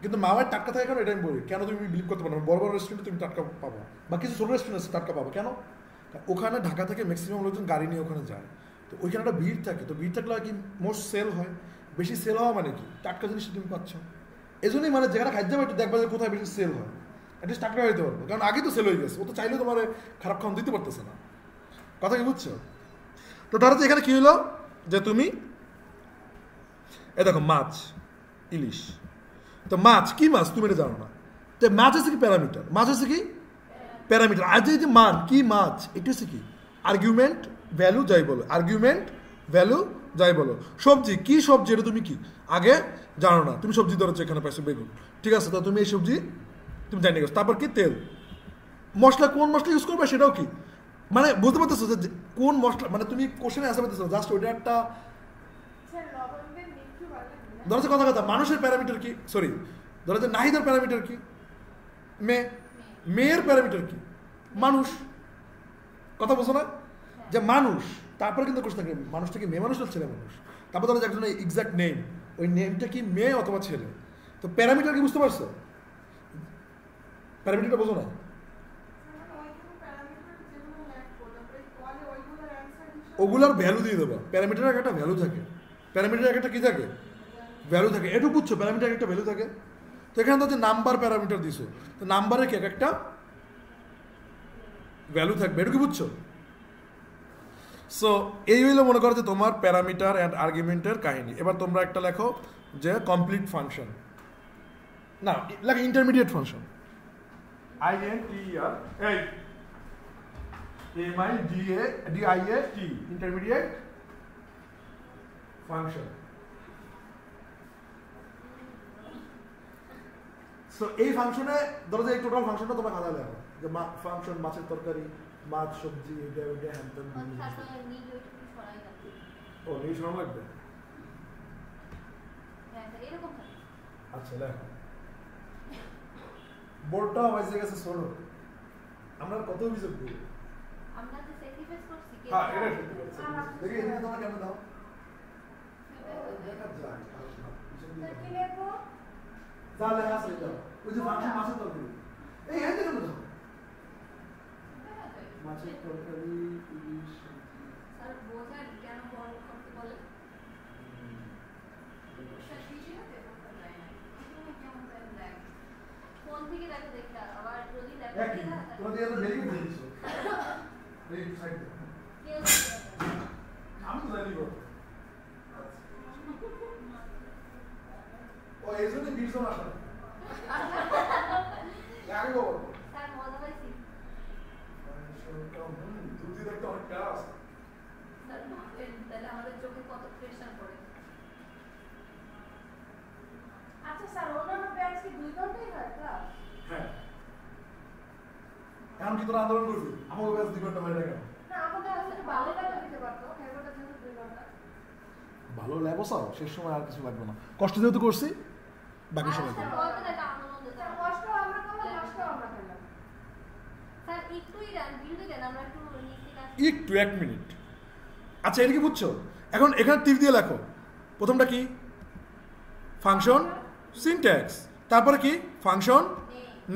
কিন্তু মাওয়ায় টাটকা থাকে কেন এটা আমি বলি। কেন তুমি বিলিভ করতে পারো না? বড় বড় রেস্টুরেন্টে তুমি টাটকা পাবো, বা কিছু ছোটো রেস্টুরেন্ট আছে টাটকা পাবো। কেন? ওখানে ঢাকা থেকে ম্যাক্সিমাম লোকজন গাড়ি নিয়ে ওখানে যায়, তো ওইখানে একটা ভিড় থাকে, তো ভিড় থাকলে কি মোস্ট সেল হয়। বেশি সেল হওয়া মানে কি টাটকা জিনিস তুমি পাচ্ছ। এই জন্যই মানে যেখানে খাদ্য যাবে একটু দেখবা যে কোথায় বেশি সেল হয়, অ্যাটলিস্ট টাটকা হইতে পারবো, কারণ আগে তো সেল হয়ে গেছে, ও তো চাইলেও তোমার খারাপ খাওয়ান দিতে পারতেছে না। কথা কি বুঝছো? তো ধরো তো এখানে কি হলো যে তুমি এ দেখো মাছ ইলিশ, তো মাছ কি মাছ তুমি এটা জানো না, তো মাছ হচ্ছে কি প্যারামিটার, মাছ হচ্ছে কি প্যারামিটার। আর যে মান কি মাছ এটা হচ্ছে কি আর্গুমেন্ট ভ্যালু যাই বলো, আর্গুমেন্ট ভ্যালু যাই বলো। সবজি কি সবজি এটা তুমি কি আগে জানো না, তুমি সবজি ধরো এখানে পাইছো বেগুন, ঠিক আছে? তো তুমি এই সবজি তুমি জানিয়ে গেছো। তারপর কি তেল, মশলা কোন মশলা ইউজ করবে সেটাও কি মানে বুঝতে পারতেছো যে কোন মশলা, মানে তুমি কোশ্চেনে আসতে পারতেছো জাস্ট ওইটা একটা। স্যার, লবণ দিয়ে মিষ্টি ভালো লাগে না? ধরো যে কথা মানুষের প্যারামিটার কি, সরি ধরো যে নাহিদের প্যারামিটার কি মেয়ে, মেয়ের প্যারামিটার কি মানুষ। কথা বলছো না যে মানুষ, তারপরে কিন্তু কোশ্চেন থাকে মানুষটা কি মেয়ে মানুষ না ছেলে মানুষ। তারপর ধরো যে একজন এক্সাক্ট নেম, ওই নেমটা কি মেয়ে অথবা ছেলে। তো প্যারামিটার কি বুঝতে পারছো? প্যারামিটারটা বোঝো না? ওইগুলো প্যারামিটার যেগুলো লেখবো, তারপরে কলে ওইগুলোর অ্যান্সার হিসেবে ওগুলার ভ্যালু দিয়ে দেবা। প্যারামিটারের একটা ভ্যালু থাকে, প্যারামিটারের একটা কি থাকে ভ্যালু থাকে, এটুকু বুঝছো? প্যারামিটার একটা ভ্যালু থাকে। তো এখানে তো যে নাম্বার প্যারামিটার দিছো, তো নাম্বারের কি একটা ভ্যালু থাকবে, এটুকু বুঝছো? সো এই হইলো মনে করো যে তোমার প্যারামিটার অ্যান্ড আর্গুমেন্টের কাহিনী। এবার তোমরা একটা লেখো যে কমপ্লিট ফাংশন, না লেখো intermediate function, INTER MIDIAT intermediate function. So এই ফাংশনে ধরো যে এই টোটাল ফাংশনটা তোমরা খাতা লেখো যে ফাংশন মাছের তরকারি, মাছ সবজি এটা ওইটা হ্যান ত্যান। স্যার নিজ ওইটা কি সরাই যাবে। ও নিয়ে শোনা লাগবে। হ্যাঁ স্যার এরকম থাকে। আচ্ছা লেখো, বোর্ডটা বাজে গেছে ষোলো, আমরা কত অভিযোগ করি। আমরা যে স্যাক্রিফাইস করছি কে হ্যাঁ এটা সত্যি কথা। দেখি এদিকে তোমার কেন দাও দেখা যায় স্যার, কি লেখবো? যা লেখা আছে দাও, ওই যে মাছের তরকারি এই হ্যাঁ দেখো তো মাছের তরকারি ইলিশ স্যার বোঝার কেন বল করতে বলে ফোন থেকে দেখে দেখতে আবার যদি একই তোমরা দিয়ে বেরিয়ে দিয়েছো এই সাইড কেউ আমি তো জানি গো ও এই জন্য বিরজন আসে আগে গো স্যার মজা পাইছি দুধি দেখতে অনেক প্যারা আছে স্যার ভাবেন তাহলে আমাদের চোখে কত প্রেশার পড়ে আচ্ছা স্যার অন্যান্য ব্যাচ কি 2 ঘন্টাই হয় ক্লাস? হ্যাঁ এখন কি তোরা আন্দোলন করবি আমাকে ব্যাস 2 ঘন্টা বাইরে গেল না আমাদের আসলে ভালো লাগে দিতে পারতো হেরবাটা যেহেতু 2 ঘন্টা ভালো লেবসাও শেষ সময় আর কিছু লাগবে না কষ্ট যেহেতু করছি বাকি সময় স্যার বলতে দেখা আনন্দ স্যার কষ্ট আমরা করলাম কষ্ট আমরা করলাম স্যার একটুই দেন বিল দেন আমরা একটু নিচে কাজ একটু 1 মিনিট আচ্ছা এটা কি বুঝছো এখন এখানে তীর দিয়ে লেখো প্রথমটা কি ফাংশন সিনট্যাক্স তারপরে কি ফাংশন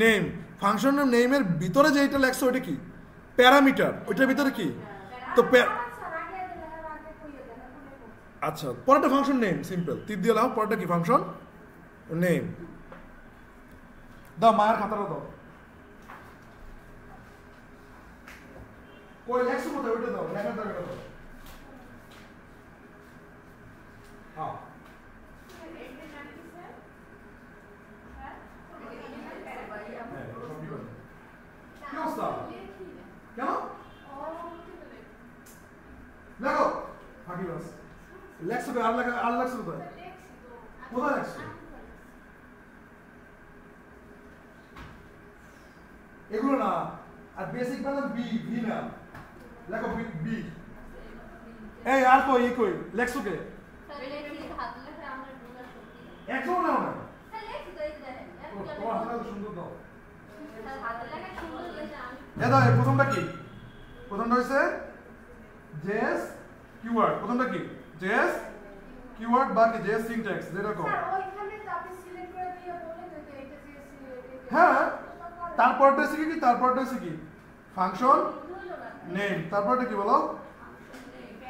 নেম ফাংশন নেমের ভিতরে যেটা লেখছো ওটা কি প্যারামিটার ওইটার ভিতরে কি তো স্যার আগে লেখার আগে কইয়ে দেন এখন আচ্ছা পরেরটা ফাংশন নেম সিম্পল তীর দিয়ে লাও পরেরটা কি ফাংশন নেম দাও মায়ের খাতাটা দাও কই লেখছো কোথায় ওইটা দাও লেখার জায়গাটা দাও হ্যাঁ কি অবস্থা কেন লেখো ফাঁকি বাস লেখছো আর লেখছো কোথায় কোথায় লেখছো এগুলো না আর বেসিক মানে বি না লেখো বি এই আর কই লেখছো কে স্যার লেখি হাত লেখা আমরা দুলা সত্যি একদম নাও না স্যার লেখি তো এই দেখেন তোমার হাতটা তো সুন্দর দাও স্যার হাত লেখা সুন্দর লেখা আমি এ দাও এই প্রথমটা কি প্রথমটা হইছে জেএস কিওয়ার্ড প্রথমটা কি জেএস কিওয়ার্ড বা কি জেএস সিনট্যাক্স যেরকম স্যার ওইখানে তো আপনি সিলেক্ট করে দিয়ে বলে দেন যে এটা যে হ্যাঁ তারপরটা হচ্ছে কি তারপরটা হচ্ছে কি ফাংশন হলো না নেম তারপরটা কি বলো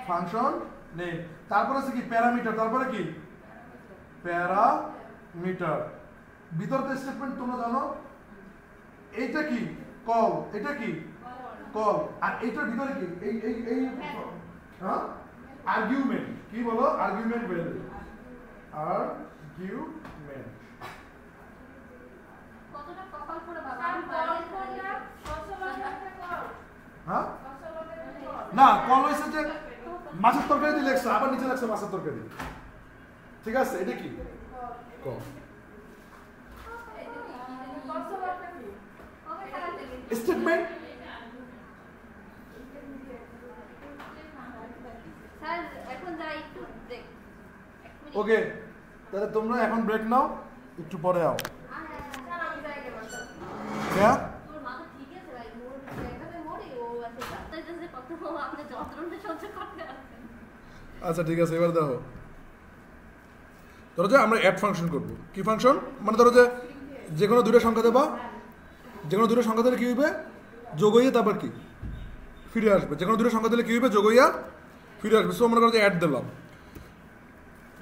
ফাংশন নেম তারপরে হচ্ছে কি প্যারামিটার তারপরে কি প্যারামিটার ভিতরতে স্টেটমেন্ট তোমরা জানো এইটা কি কল এটা কি কল আর এইটার ভিতরে কি এই হ্যাঁ আর্গুমেন্ট কি বলো আর্গুমেন্ট ভ্যালু আর্গুমেন্ট কতটা কপাল করে বাবা স্যার আমি কল বাইরে করলে কসলতে কল হ্যাঁ কসলতে কল না কল হইছে যে মাছের তরকারি দিয়ে লেখছে আবার নিচে লেখছে মাছের তরকারি ঠিক আছে এটা কি কল কসলতে কি ওকে স্যার স্টেটমেন্ট স্যার এখন যাই একটু ব্রেক ওকে তাহলে তোমরা এখন ব্রেক নাও একটু পরে আও স্যার আমি যাই এবার হ্যাঁ তোর মাথা ঠিক আছে ভাই মোর দেখাতে মোরে ও আছে ডাক্তার কাছে কত আপনি যন্ত্রণা সহ্য করতে পারছেন আচ্ছা ঠিক আছে এবার দেখো ধরো যে আমরা অ্যাড ফাংশন করব কি ফাংশন মানে ধরো যে কোনো দুটো সংখ্যা দেবা যে কোনো দুটো সংখ্যা দিলে কি হইবে যোগ হইয়া তারপর কি ফিরে আসবে যে কোনো দুটো সংখ্যা দিলে কি হইবে যোগ হইয়া ফিরে আসবে সো মনে করো যে অ্যাড দিলাম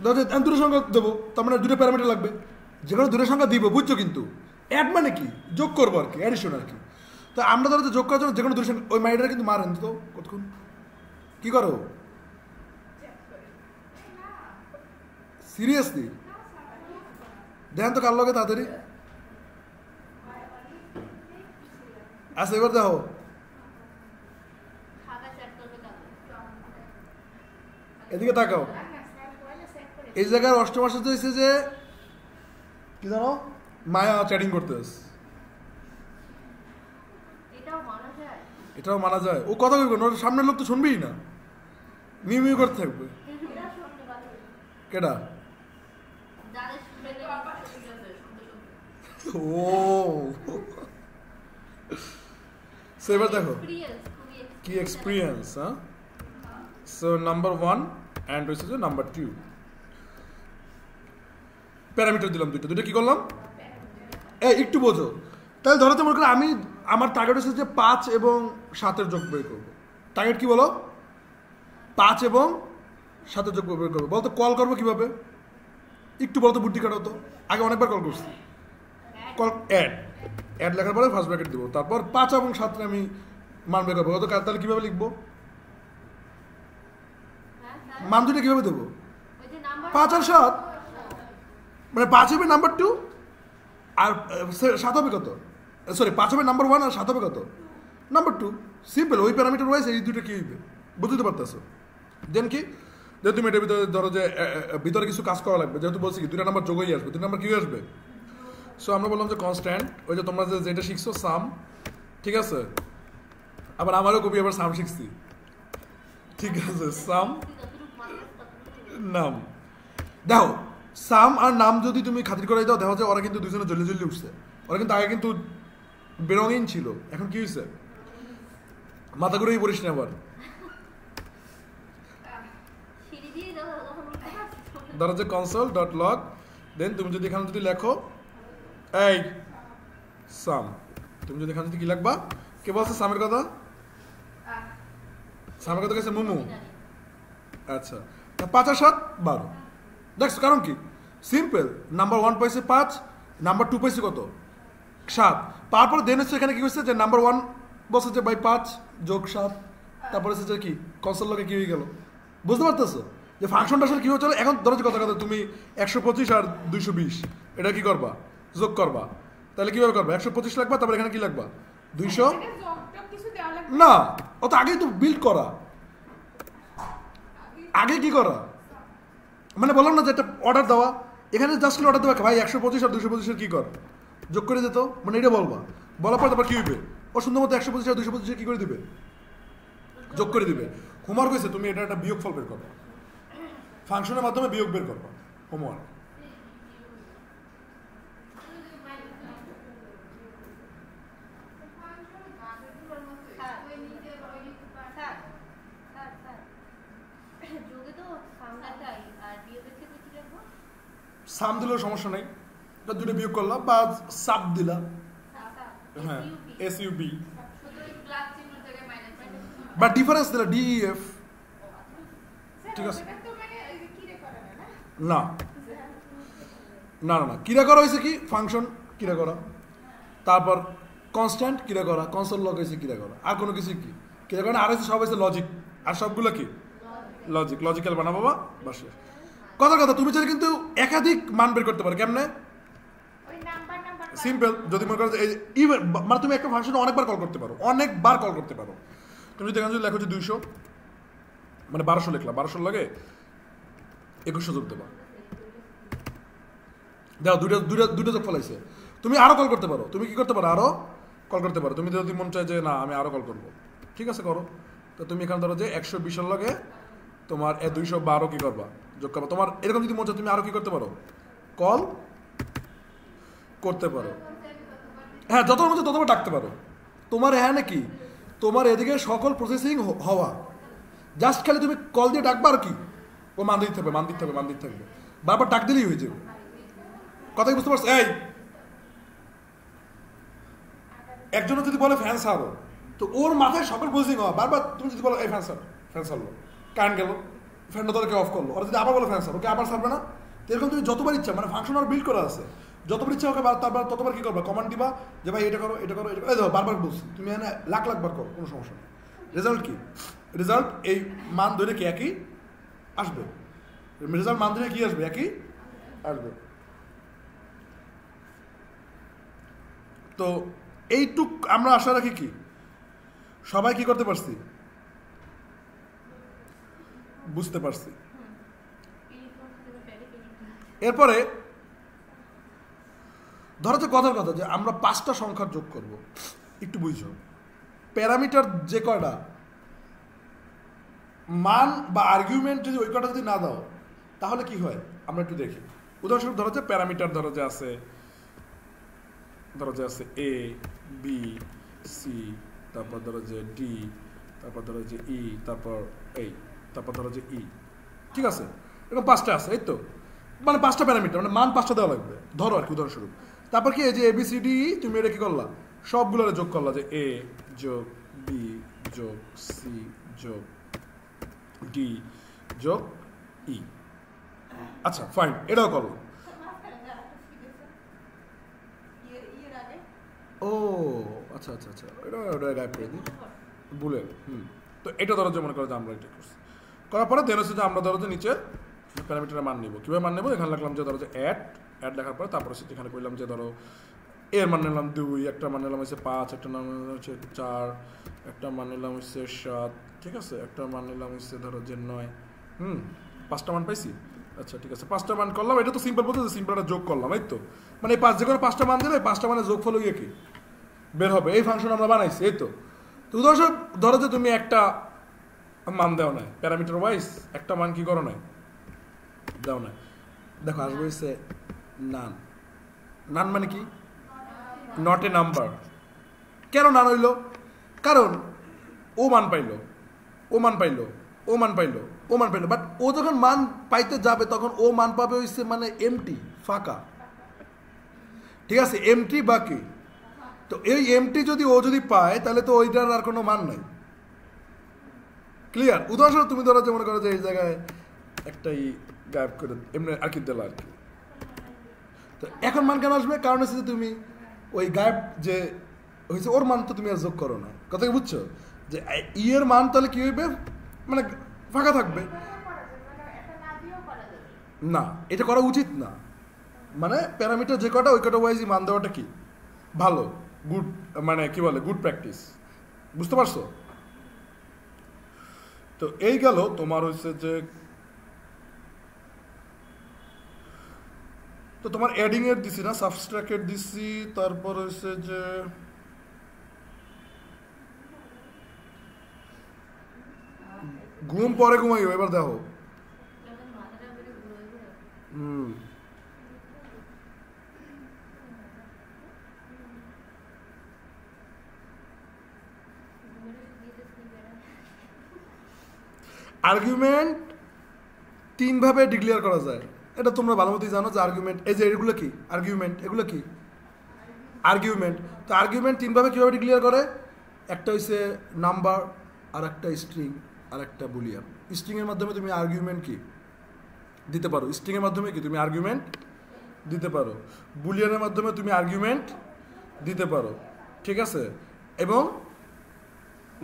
ধরো যে আমি দুটো সংখ্যা দেবো তার মানে দুটো প্যারামিটার লাগবে যে কোনো দুটো সংখ্যা দিব বুঝছো কিন্তু অ্যাড মানে কি যোগ করবো আর কি অ্যাডিশন আর কি তো আমরা ধরো যে যোগ করার জন্য যে কোনো দুটো সংখ্যা ওই মাইডারে কিন্তু মারেন তো কতক্ষণ কি করো সিরিয়াসলি দেখেন তো কার লগে তাড়াতাড়ি আচ্ছা এবার দেখো খাতা চেক করবে কাছে এদিকে তাকাও এই জায়গার অষ্টম মাসে হয়েছে যে কি জানো মায়া চ্যাটিং করতে এটাও মানা যায় এটাও মানা যায় ও কথা কইবে না ওর সামনের লোক তো শুনবেই না মিউ মিউ করতে থাকবে এটা শুনতে পারে কেডা যাদের শুনতে ঠিক আছে শুনতে ও সো এবার দেখো এক্সপেরিয়েন্স খুবই কি এক্সপিরিয়েন্স হ্যাঁ সো নাম্বার 1 অ্যান্ড হচ্ছে যে নাম্বার 2 প্যারামিটার দিলাম দুটো কি করলাম একটু বোঝো, তাহলে ধরো তো মনে করো আমি আমার টার্গেট হচ্ছে যে 5 এবং 7-এর যোগ বের করবো। টার্গেট কি বলো? 5 এবং 7-এর যোগ বের করবো। বলতো কল করবো কিভাবে? একটু বলতো, বুদ্ধি কাটাও তো। আগে অনেকবার কল করছি। কল অ্যাড লেখার পরে ফার্স্ট ব্র্যাকেট দেবো, তারপর 5 এবং 7 আমি মান বের করবো। তাহলে কিভাবে লিখবো? মান দুটো কিভাবে দেবো? 5 আর 7, মানে 5 হবে নাম্বার 2 আর 7 হবে কত? সরি, 5 হবে নাম্বার 1 আর 7 হবে কত? নাম্বার 2। সিম্পল, ওই প্যারামিটার ওয়াইজ এই দুটো কি হইবে বুঝতে পারতেছো? দেন কি, যেহেতু তুমি এটার ভিতরে ধরো যে ভিতরে কিছু কাজ করা লাগবে, যেহেতু বলছি কি 2টা নাম্বার যোগ হয়ে আসবে, 2 নাম্বার কি আসবে? সো আমরা বললাম যে কনস্ট্যান্ট, ওই যে তোমরা যেটা শিখছো সাম, ঠিক আছে? আবার আমারও কবি আবার সাম শিখছি, ঠিক আছে? সাম নাম, দেখো সাম আর নাম যদি তুমি খাতির করাই দাও, দেখো যে ওরা কিন্তু দুজনে জলদি জলদি উঠছে। ওরা কিন্তু আগে কিন্তু বেরঙিন ছিল, এখন কি হয়েছে? মাথা ঘুরেই পড়িস না আবার। ধরো যে কনসোল ডট লগ, দেন তুমি যদি এখানে যদি লেখো এই সাম, তুমি যদি এখানে যদি কি লিখবা, কে বলছে সামের কথা? সামের কথা কেছে মুমু। আচ্ছা, 5 আর 7 12। দেখছো কারণ কি? সিম্পল, নাম্বার 1 পাইছে 5, নাম্বার 2 পাইছে কত? 7। তারপরে দেন হচ্ছে এখানে কি হচ্ছে যে নাম্বার 1 বলছে যে বাই 5 যোগ 7, তারপরে হচ্ছে যে কি কনসোল লগে কি হয়ে গেল, বুঝতে পারতেছো যে ফাংশনটা আসলে কি হয়ে চলে? এখন ধরো যে কথা তুমি 125 আর 220 এটা কি করবা? যোগ করবা। তাহলে কিভাবে করবা? 125 লাগবা, তারপর এখানে কি লাগবা? 200 না, ও তো আগেই তো বিল্ড করা। আগে কি করা মানে বললাম না যে একটা অর্ডার দেওয়া, এখানে জাস্ট অর্ডার দেওয়া ভাই 125 আর 225 কি কর, যোগ করে দিত, মানে এটা বলবা। বলার পর তারপর কি হইবে? ও সুন্দর মতো 125 আর 225 কি করে দিবে? যোগ করে দিবে। হোমওয়ার্ক হয়েছে তুমি এটা একটা বিয়োগফল বের করবা, ফাংশনের মাধ্যমে বিয়োগ বের করবা। হোমওয়ার্ক সাম দিলেও সমস্যা নেই, এটা দুটো বিয়োগ করলাম বা সাব দিলা, হ্যাঁ এসইউবি বা ডিফারেন্স দিলা ডিইএফ, ঠিক আছে? না না না না, কিরা করা হয়েছে কি ফাংশন কিরা করা, তারপর কনস্ট্যান্ট কিরা করা, কনসোল লগ হয়েছে কিরা করা, আর কোনো কিছু কি কিরা করা, আর হয়েছে সব হয়েছে লজিক, আর সবগুলো কি লজিক, লজিক্যাল বানাবো বা বাস। কথা কথা তুমি চাইলে কিন্তু একাধিক মান বের করতে পারো। কেমনে? সিম্পল, যদি মনে করো মানে তুমি একটা ফাংশনে অনেকবার কল করতে পারো, অনেকবার কল করতে পারো। তুমি যদি এখানে যদি লেখো যে 200 মানে 1200 লিখলাম, 1200 লাগে 2100 যোগ দেবা, দেখো দুইটা যোগ ফলাইছে। তুমি আরো কল করতে পারো, তুমি কি করতে পারো? আরো কল করতে পারো। তুমি যদি মন চায় যে না আমি আরো কল করবো, ঠিক আছে করো। তো তুমি এখানে ধরো যে 120 লাগে তোমার 212 কি করবা? যোগ করবা। তোমার এরকম যদি মন চায় তুমি আরো কি করতে পারো? কল করতে পারো, হ্যাঁ যতবার মন চায় ততবার ডাকতে পারো। তোমার হ্যাঁ নাকি তোমার এদিকে সকল প্রসেসিং হওয়া, জাস্ট খালি তুমি কল দিয়ে ডাকবা আর কি, ও মান দিতে থাকবে, মান দিতে থাকবে, মান দিতে থাকবে, বারবার ডাক দিলেই হয়ে যাবে। কথা কি বুঝতে পারছো? এই একজনের যদি বলে ফ্যান সারো, তো ওর মাথায় সকল প্রসেসিং হওয়া, বারবার তুমি যদি বলো এই ফ্যান সার, ফ্যান সারলো, কারেন্ট গেল, ফ্যানটা তাদেরকে অফ করলো, ওরা যদি আবার বলো ফ্যান সার, ওকে আবার সারবে না। তো এরকম তুমি যতবার ইচ্ছা, মানে ফাংশন আর বিল্ড করা আছে, যতবার ইচ্ছা ওকে তারপর ততবার কি করবা? কমান্ড দিবা যে ভাই এটা করো, এটা করো, এটা করো, বারবার বলছি তুমি এখানে লাখ বার করো, কোনো সমস্যা নেই। রেজাল্ট কি? রেজাল্ট এই মান ধরে কি একই আসবে, রেজাল্ট মান ধরে কি আসবে? একই আসবে। তো এইটুক আমরা আশা রাখি কি সবাই কি করতে পারছি, বুঝতে পারছি। এরপরে ধরো যে কথার কথা যে আমরা 5টা সংখ্যার যোগ করব, একটু বুঝছো প্যারামিটার যে কয়টা মান বা আর্গুমেন্ট যদি ওই কয়টা যদি না দাও তাহলে কি হয় আমরা একটু দেখি। উদাহরণস্বরূপ ধরো যে প্যারামিটার ধরো যে আছে এ বি সি, তারপর ধরো যে ডি, তারপর ধরো যে ই, তারপর এই, তারপর ধরো যে ই, ঠিক আছে? এরকম 5টা আছে, এই তো মানে 5টা প্যারামিটার, মানে মান 5টা দেওয়া লাগবে ধরো আর কি উদাহরণস্বরূপ। তারপর কি এই যে ABCD তুমি এটা কি করলা সবগুলোরে যোগ করলা যে A যোগ B যোগ C যোগ D যোগ E। আচ্ছা ফাইন, এটাও করলাম। ও আচ্ছা আচ্ছা আচ্ছা, এটা গায়েব করে দিই ভুলে। তো এটা ধরো যে মনে করো যে আমরা এটা করছি, করার পরে দেন হচ্ছে যে আমরা ধরো যে নিচে প্যারামিটারের মান নিব। কীভাবে মান নেবো, এখানে লিখলাম যে ধরো যে অ্যাড লেখার পরে তারপরে হচ্ছে এখানে করলাম যে ধরো এর মান নিলাম 2, একটা মান নিলাম হচ্ছে 5, একটা মান নিলাম হচ্ছে 4, একটা মান নিলাম হচ্ছে 7, ঠিক আছে, একটা মান নিলাম হচ্ছে ধরো যে 9। 5টা মান পাইছি। আচ্ছা ঠিক আছে, 5টা মান করলাম। এটা তো সিম্পল বলতে সিম্পলটা যোগ করলাম, এই তো মানে এই 5 যে কোনো 5টা মান দিলে 5টা মানে যোগফল হয়ে কি বের হবে, এই ফাংশন আমরা বানাইছি, এই তো। তো উদাহরণস্বরূপ ধরো যে তুমি একটা মান দেও না প্যারামিটার ওয়াইজ, একটা মান কি করো না দাও না, দেখো আসবে হচ্ছে নান। নান মানে কি নট এ নাম্বার। কেন নান হইল, কারণ ও মান পাইলো, ও মান পাইলো, ও মান পাইলো, ও মান পাইলো, বাট ও যখন মান পাইতে যাবে তখন ও মান পাবে হচ্ছে মানে এমটি, ফাঁকা, ঠিক আছে, এমটি বাকি। তো এই এমটি যদি ও যদি পায় তাহলে তো ওইটার আর কোনো মান নাই। ক্লিয়ার? উদাহরণস্বরূপ তুমি ধরো যে মনে করো যে এই জায়গায় একটাই গায়েব করে এমনি আর কি দিল আর কি। তো এখন মান কেন আসবে, কারণ হচ্ছে যে তুমি ওই গায়েব যে হয়েছে ওর মান তো তুমি আর যোগ করো না। কথা কি বুঝছো, যে ই এর মান তাহলে কি হইবে, মানে ফাঁকা থাকবে না, এটা করা উচিত না। মানে প্যারামিটার যে কটা ওই কটা ওয়াইজই মান দেওয়াটা কি ভালো, গুড, মানে কি বলে গুড প্র্যাকটিস। বুঝতে পারছো? তো এই গেল তোমার হচ্ছে যে, তো তোমার অ্যাডিং এর দিছি না, সাবস্ট্রাক্টের দিছি, তারপর হচ্ছে যে ঘুম পরে ঘুমাইও, এবার দেখো। আর্গুমেন্ট 3 ভাবে ডিক্লেয়ার করা যায়, এটা তোমরা ভালো মতোই জানো যে আর্গুমেন্ট, এই যে এগুলো কি আর্গুমেন্ট, এগুলো কি আর্গুমেন্ট। তো আর্গুমেন্ট 3 ভাবে কীভাবে ডিক্লেয়ার করে, একটা হচ্ছে নাম্বার, আর একটা স্ট্রিং, আর একটা বুলিয়ান। স্ট্রিংয়ের মাধ্যমে তুমি আর্গুমেন্ট কি দিতে পারো, স্ট্রিংয়ের মাধ্যমে কি তুমি আর্গুমেন্ট দিতে পারো, বুলিয়ানের মাধ্যমে তুমি আর্গুমেন্ট দিতে পারো, ঠিক আছে, এবং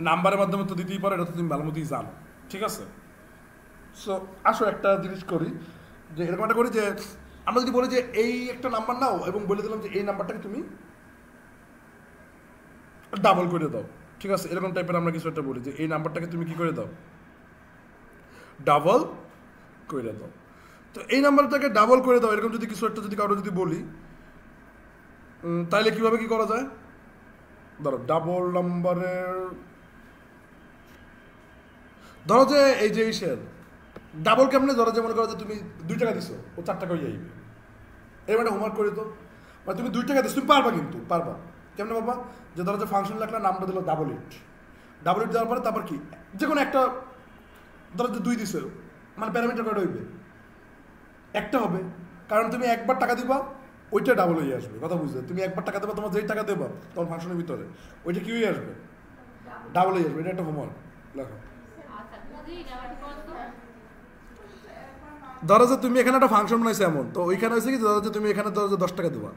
নাম্বারের মাধ্যমে তো দিতেই পারো, এটা তো তুমি ভালো মতোই জানো, ঠিক আছে। সো আসো একটা জিনিস করি, যে এরকম একটা করি যে আমরা যদি বলি যে এই একটা নাম্বার নাও এবং বলে দিলাম যে এই নাম্বারটাকে তুমি ডাবল করে দাও, ঠিক আছে, এরকম টাইপের আমরা কিছু একটা বলি যে এই নাম্বারটাকে তুমি কি করে দাও, ডাবল করে দাও। তো এই নাম্বারটাকে ডাবল করে দাও, এরকম যদি কিছু একটা যদি কারো যদি বলি, তাইলে কিভাবে কি করা যায়, ধরো ডাবল নাম্বারের, ধরো যে এই যে ইসের ডাবল কেমনে, ধরো যে মনে করো যে তুমি 2 টাকা দিছো, ও 4 টাকা হয়ে যাইবে, এই মানে হোমওয়ার্ক করে তো, মানে তুমি 2 টাকা দিছো, তুমি পারবা, কিন্তু পারবা কেমনে পারবা, যে ধরো যে ফাংশন লাগলে নামটা দিল ডাবল ইট, ডাবল ইট দেওয়ার পরে তারপর কি যে কোনো একটা, ধরো যে 2 দিছো, মানে প্যারামিটার কয়টা হইবে, একটা হবে, কারণ তুমি একবার টাকা দিবা ওইটা ডাবল হয়ে আসবে, কথা বুঝলে, তুমি একবার টাকা দেবা, তোমার যেই টাকা দেবা তোমার ফাংশনের ভিতরে ওইটা কি হয়ে আসবে, ডাবল হয়ে আসবে। এটা একটা হোমওয়ার্ক লেখো। ধরো যে তুমি এখানে একটা ফাংশন বানাইছো এমন, তো ওইখানে হয়েছে কি, ধরো যে তুমি এখানে ধরো যে 10 টাকা দেবা,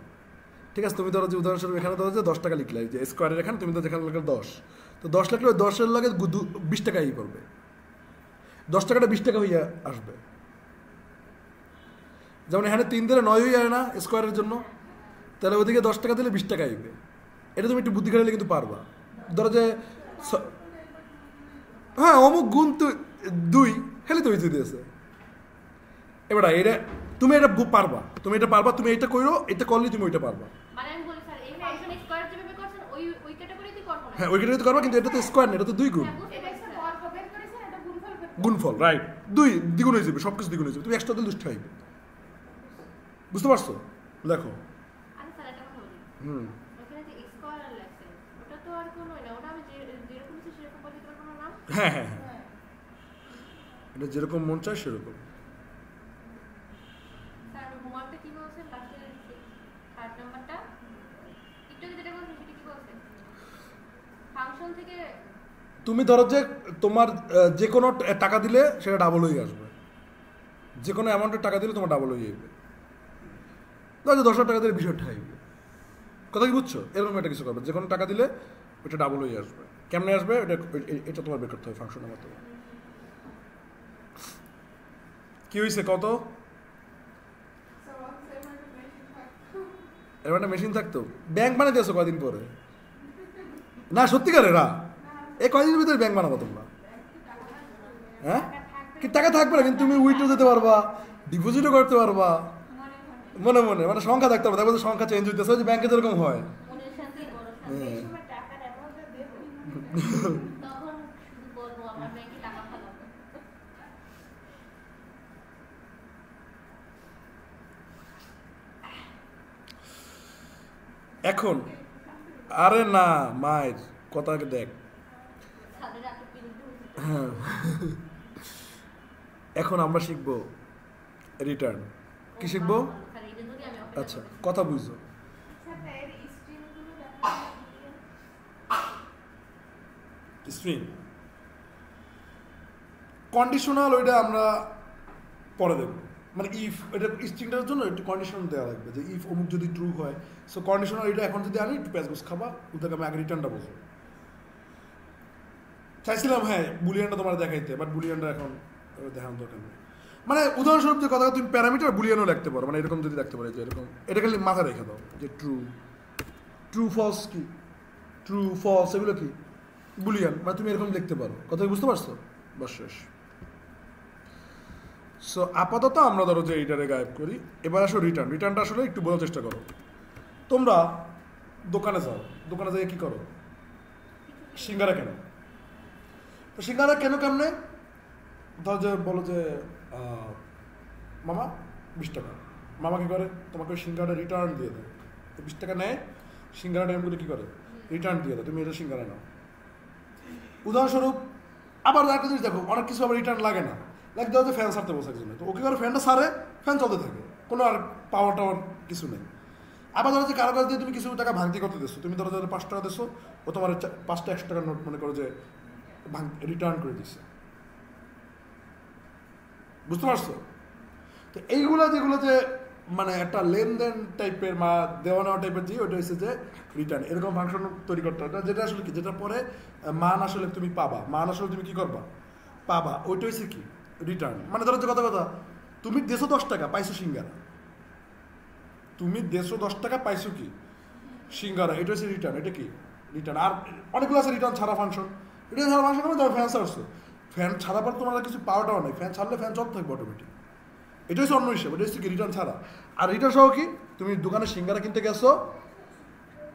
ঠিক আছে, তুমি ধরো যে উদাহরণস্বরূপ এখানে ধরো যে 10 টাকা লিখলে, যে স্কোয়ারের এখানে তুমি তো যেখানে লিখলে 10, তো 10 লিখলে ওই 10-এর লগে 20 টাকা ই করবে, 10 টাকাটা 20 টাকা হইয়া আসবে। যেমন এখানে 3 দিলে 9 হয়ে যায় না স্কোয়ারের জন্য, তাহলে ওদিকে 10 টাকা দিলে 20 টাকা আইবে। এটা তুমি একটু বুদ্ধি খাটালে কিন্তু পারবা। ধরো যে হ্যাঁ অমুক গুণ 2 খালি তো হয়েছে দিয়েছে, এবার এটা তুমি এটা পারবা, তুমি এটা পারবা, তুমি এটা কইরো, এটা করলে তুমি ওইটা পারবা। মানে আমি বলি স্যার এই ফাংশন স্কয়ার যেভাবে করছেন ওই ক্যাটাগরিতে করব না, হ্যাঁ ওই ক্যাটাগরিতে করবা, কিন্তু এটা তো স্কয়ার না, এটা তো 2 গুণ, এটা স্যার বর্গ বের করেছেন, এটা গুণফল গুণফল, রাইট, 2 দ্বিগুণ হয়ে যাবে, সবকিছু দ্বিগুণ হয়ে যাবে, তুমি এক্সট্রা দিলে 2 হইবে। বুঝতে পারছো? লেখো। আরে স্যার এটা কথা বলি, ওখানে যে স্কয়ার আর লেখছেন ওটা তো আর কোনো না, ওটা আমি যেরকম কিছু সেরকম বলি তো কোনো নাম, হ্যাঁ হ্যাঁ হ্যাঁ, এটা যেরকম মন চায় সেরকম। স্যার হোমওয়ার্কটা কি বলছেন লাস্টে থার্ড নাম্বারটা একটু আগে যেটা বলছো সেটা কি বলছে ফাংশন থেকে তুমি ধরো যে তোমার যে কোনো টাকা দিলে সেটা ডাবল হয়ে আসবে, যে কোনো অ্যামাউন্টের টাকা দিলে তোমার ডাবল হয়ে যাবে। ধরো যে 10,000 টাকা দিলে 20,000 টাকা আসবে, কথা কি বুঝছো? এরকম একটা কিছু করবে, যে কোনো টাকা দিলে ওটা ডাবল হয়ে আসবে। কেমনে আসবে এটা তোমার বের করতে হবে ফাংশনের মাধ্যমে। কি হয়েছে কত? এবার একটা মেশিন থাকতো, ব্যাংক বানাই দিয়েছো কয়দিন পরে? না সত্যিকারে না, এই কয়দিনের ভিতরে ব্যাংক বানাবো তোমরা? হ্যাঁ কি টাকা থাকবে না, কিন্তু তুমি উইথড্র দিতে পারবা, ডিপোজিটও করতে পারবা মনে মনে, মানে সংখ্যা থাকতে পারবে, তারপরে সংখ্যা চেঞ্জ হইতেছে, যে ব্যাংকে যেরকম হয়। মনের শান্তি বড় শান্তি হ্যাঁ। এই সময় টাকার অ্যামাউন্টটা দেবো তখন শুধু বলবো আমার ব্যাংকে টাকা ফেলাবো। এখন আরে না মায়ের কথা দেখ, তাদের এত পিরিয়ড হ্যাঁ এখন আমরা শিখবো রিটার্ন। কি শিখবো? স্যার এটা যদি আমি আচ্ছা কথা বুঝছো? স্ট্রিং কন্ডিশনাল ওইটা আমরা পরে দেখব, মানে ইফ এটা স্ট্রিংটার জন্য একটু কন্ডিশনাল দেওয়া লাগবে, যে ইফ অমুক যদি ট্রু হয়। সো কন্ডিশনাল এটা এখন যদি আনি একটু প্যাচগোস খাবা, ওটাকে আমি আগে রিটার্নটা বলবো। চাইছিলাম হ্যাঁ বুলিয়ানটা তোমার দেখাইতে, বাট বুলিয়ানটা এখন দেখানো দরকার নেই। মানে উদাহরণস্বরূপ যে কথা, তুমি প্যারামিটার বুলিয়ানও রাখতে পারো, মানে এরকম যদি রাখতে পারো যে এরকম, এটা খালি মাথা রেখে দাও যে ট্রু ট্রু ফলস, কি ট্রু ফলস এগুলো কি বুলিয়ান, মানে তুমি এরকম লিখতে পারো। কথা কি বুঝতে পারছো? বাস শেষ। সো আপাতত আমরা ধরো যে এইটারে গায়েব করি। এবার আসো রিটার্ন। রিটার্নটা আসলে একটু বোঝার চেষ্টা করো। তোমরা দোকানে যাও, দোকানে যাই কি করো? সিঙ্গারা কেন? তো সিঙ্গারা কেন কেমনে? ধর যে বলো যে মামা 20 টাকা, মামা কি করে? তোমাকে সিঙ্গারা রিটার্ন দিয়ে দেয়। তো 20 টাকা নেয়, সিঙ্গারা টাইমগুলো কি করে? রিটার্ন দিয়ে দেয়, তুমি এটা সিঙ্গারা নাও। উদাহরণস্বরূপ আবার একটা জিনিস দেখো, অনেক কিছু আবার রিটার্ন লাগে না, লাইক ধরো যে ফ্যান সারতে বসে একজনে, তো ওকে করে ফ্যানটা সারে, ফ্যান চলতে থাকে, কোনো আর পাওয়ার টাওয়ার কিছু নেই। আবার ধরো যে কারো কাছ দিয়ে তুমি কিছু টাকা ভাঙতি করতে দিচ্ছ, তুমি ধরো ধরো 5 টাকা দিচ্ছ, ও তোমার 5টা 100 টাকার নোট মনে করো যে রিটার্ন করে দিচ্ছে। বুঝতে পারছো? তো এইগুলো যেগুলো যে মানে একটা লেনদেন টাইপের বা দেওয়া নেওয়া টাইপের, যে ওইটা হচ্ছে যে রিটার্ন। এরকম ফাংশন তৈরি করতে হবে, যেটা আসলে কি, যেটা পরে মান আসলে তুমি পাবা, মান আসলে তুমি কি করবা? পাবা। ওইটা হচ্ছে কি রিটার্ন। মানে ধরো যে কথা কথা, তুমি দেশো 10 টাকা পাইছো সিঙ্গারা, তুমি দেশো 10 টাকা পাইছো কি সিঙ্গারা, এটা হচ্ছে রিটার্ন। এটা কি রিটার্ন। আর অনেকগুলো আছে রিটার্ন ছাড়া ফাংশন। রিটার্ন ছাড়া ফাংশন মানে ধরো ফ্যান ছাড়ছো, ফ্যান ছাড়া পর তোমার কিছু পাওয়াটাও নেই, ফ্যান ছাড়লে ফ্যান চলতে থাকবে অটোমেটিক। এটা হচ্ছে অন্য হিসেবে, এটা হচ্ছে কি রিটার্ন ছাড়া। আর রিটার্ন সহ কি, তুমি দোকানে সিঙ্গারা কিনতে গেছো,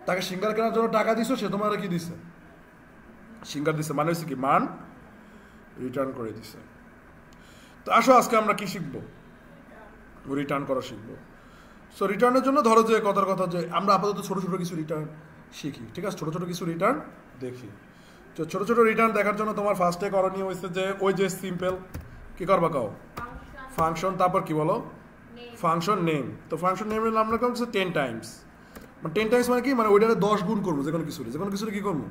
তাকে সিঙ্গারা কেনার জন্য টাকা দিছো, সে তোমার কি দিছে? সিঙ্গার দিছে, মানে হচ্ছে কি মান রিটার্ন করে দিছে। তো আসো আজকে আমরা কি শিখবো? রিটার্ন করা শিখবো। সো রিটার্নের জন্য ধরো যে কথার কথা যে আমরা আপাতত ছোটো ছোটো কিছু রিটার্ন শিখি, ঠিক আছে? ছোটো ছোটো কিছু রিটার্ন দেখি। তো ছোটো ছোটো রিটার্ন দেখার জন্য তোমার ফার্স্টে করণীয় হয়েছে যে ওই যে সিম্পল কি করবা কাও ফাংশন, তারপর কি বলো ফাংশন নেম। তো ফাংশন নেমের নাম রাখলাম হচ্ছে 10 টাইমস। মানে 10 টাইমস মানে কি, মানে ওইটারে 10 গুণ করবো, যে কোনো কিছুরে কি করবো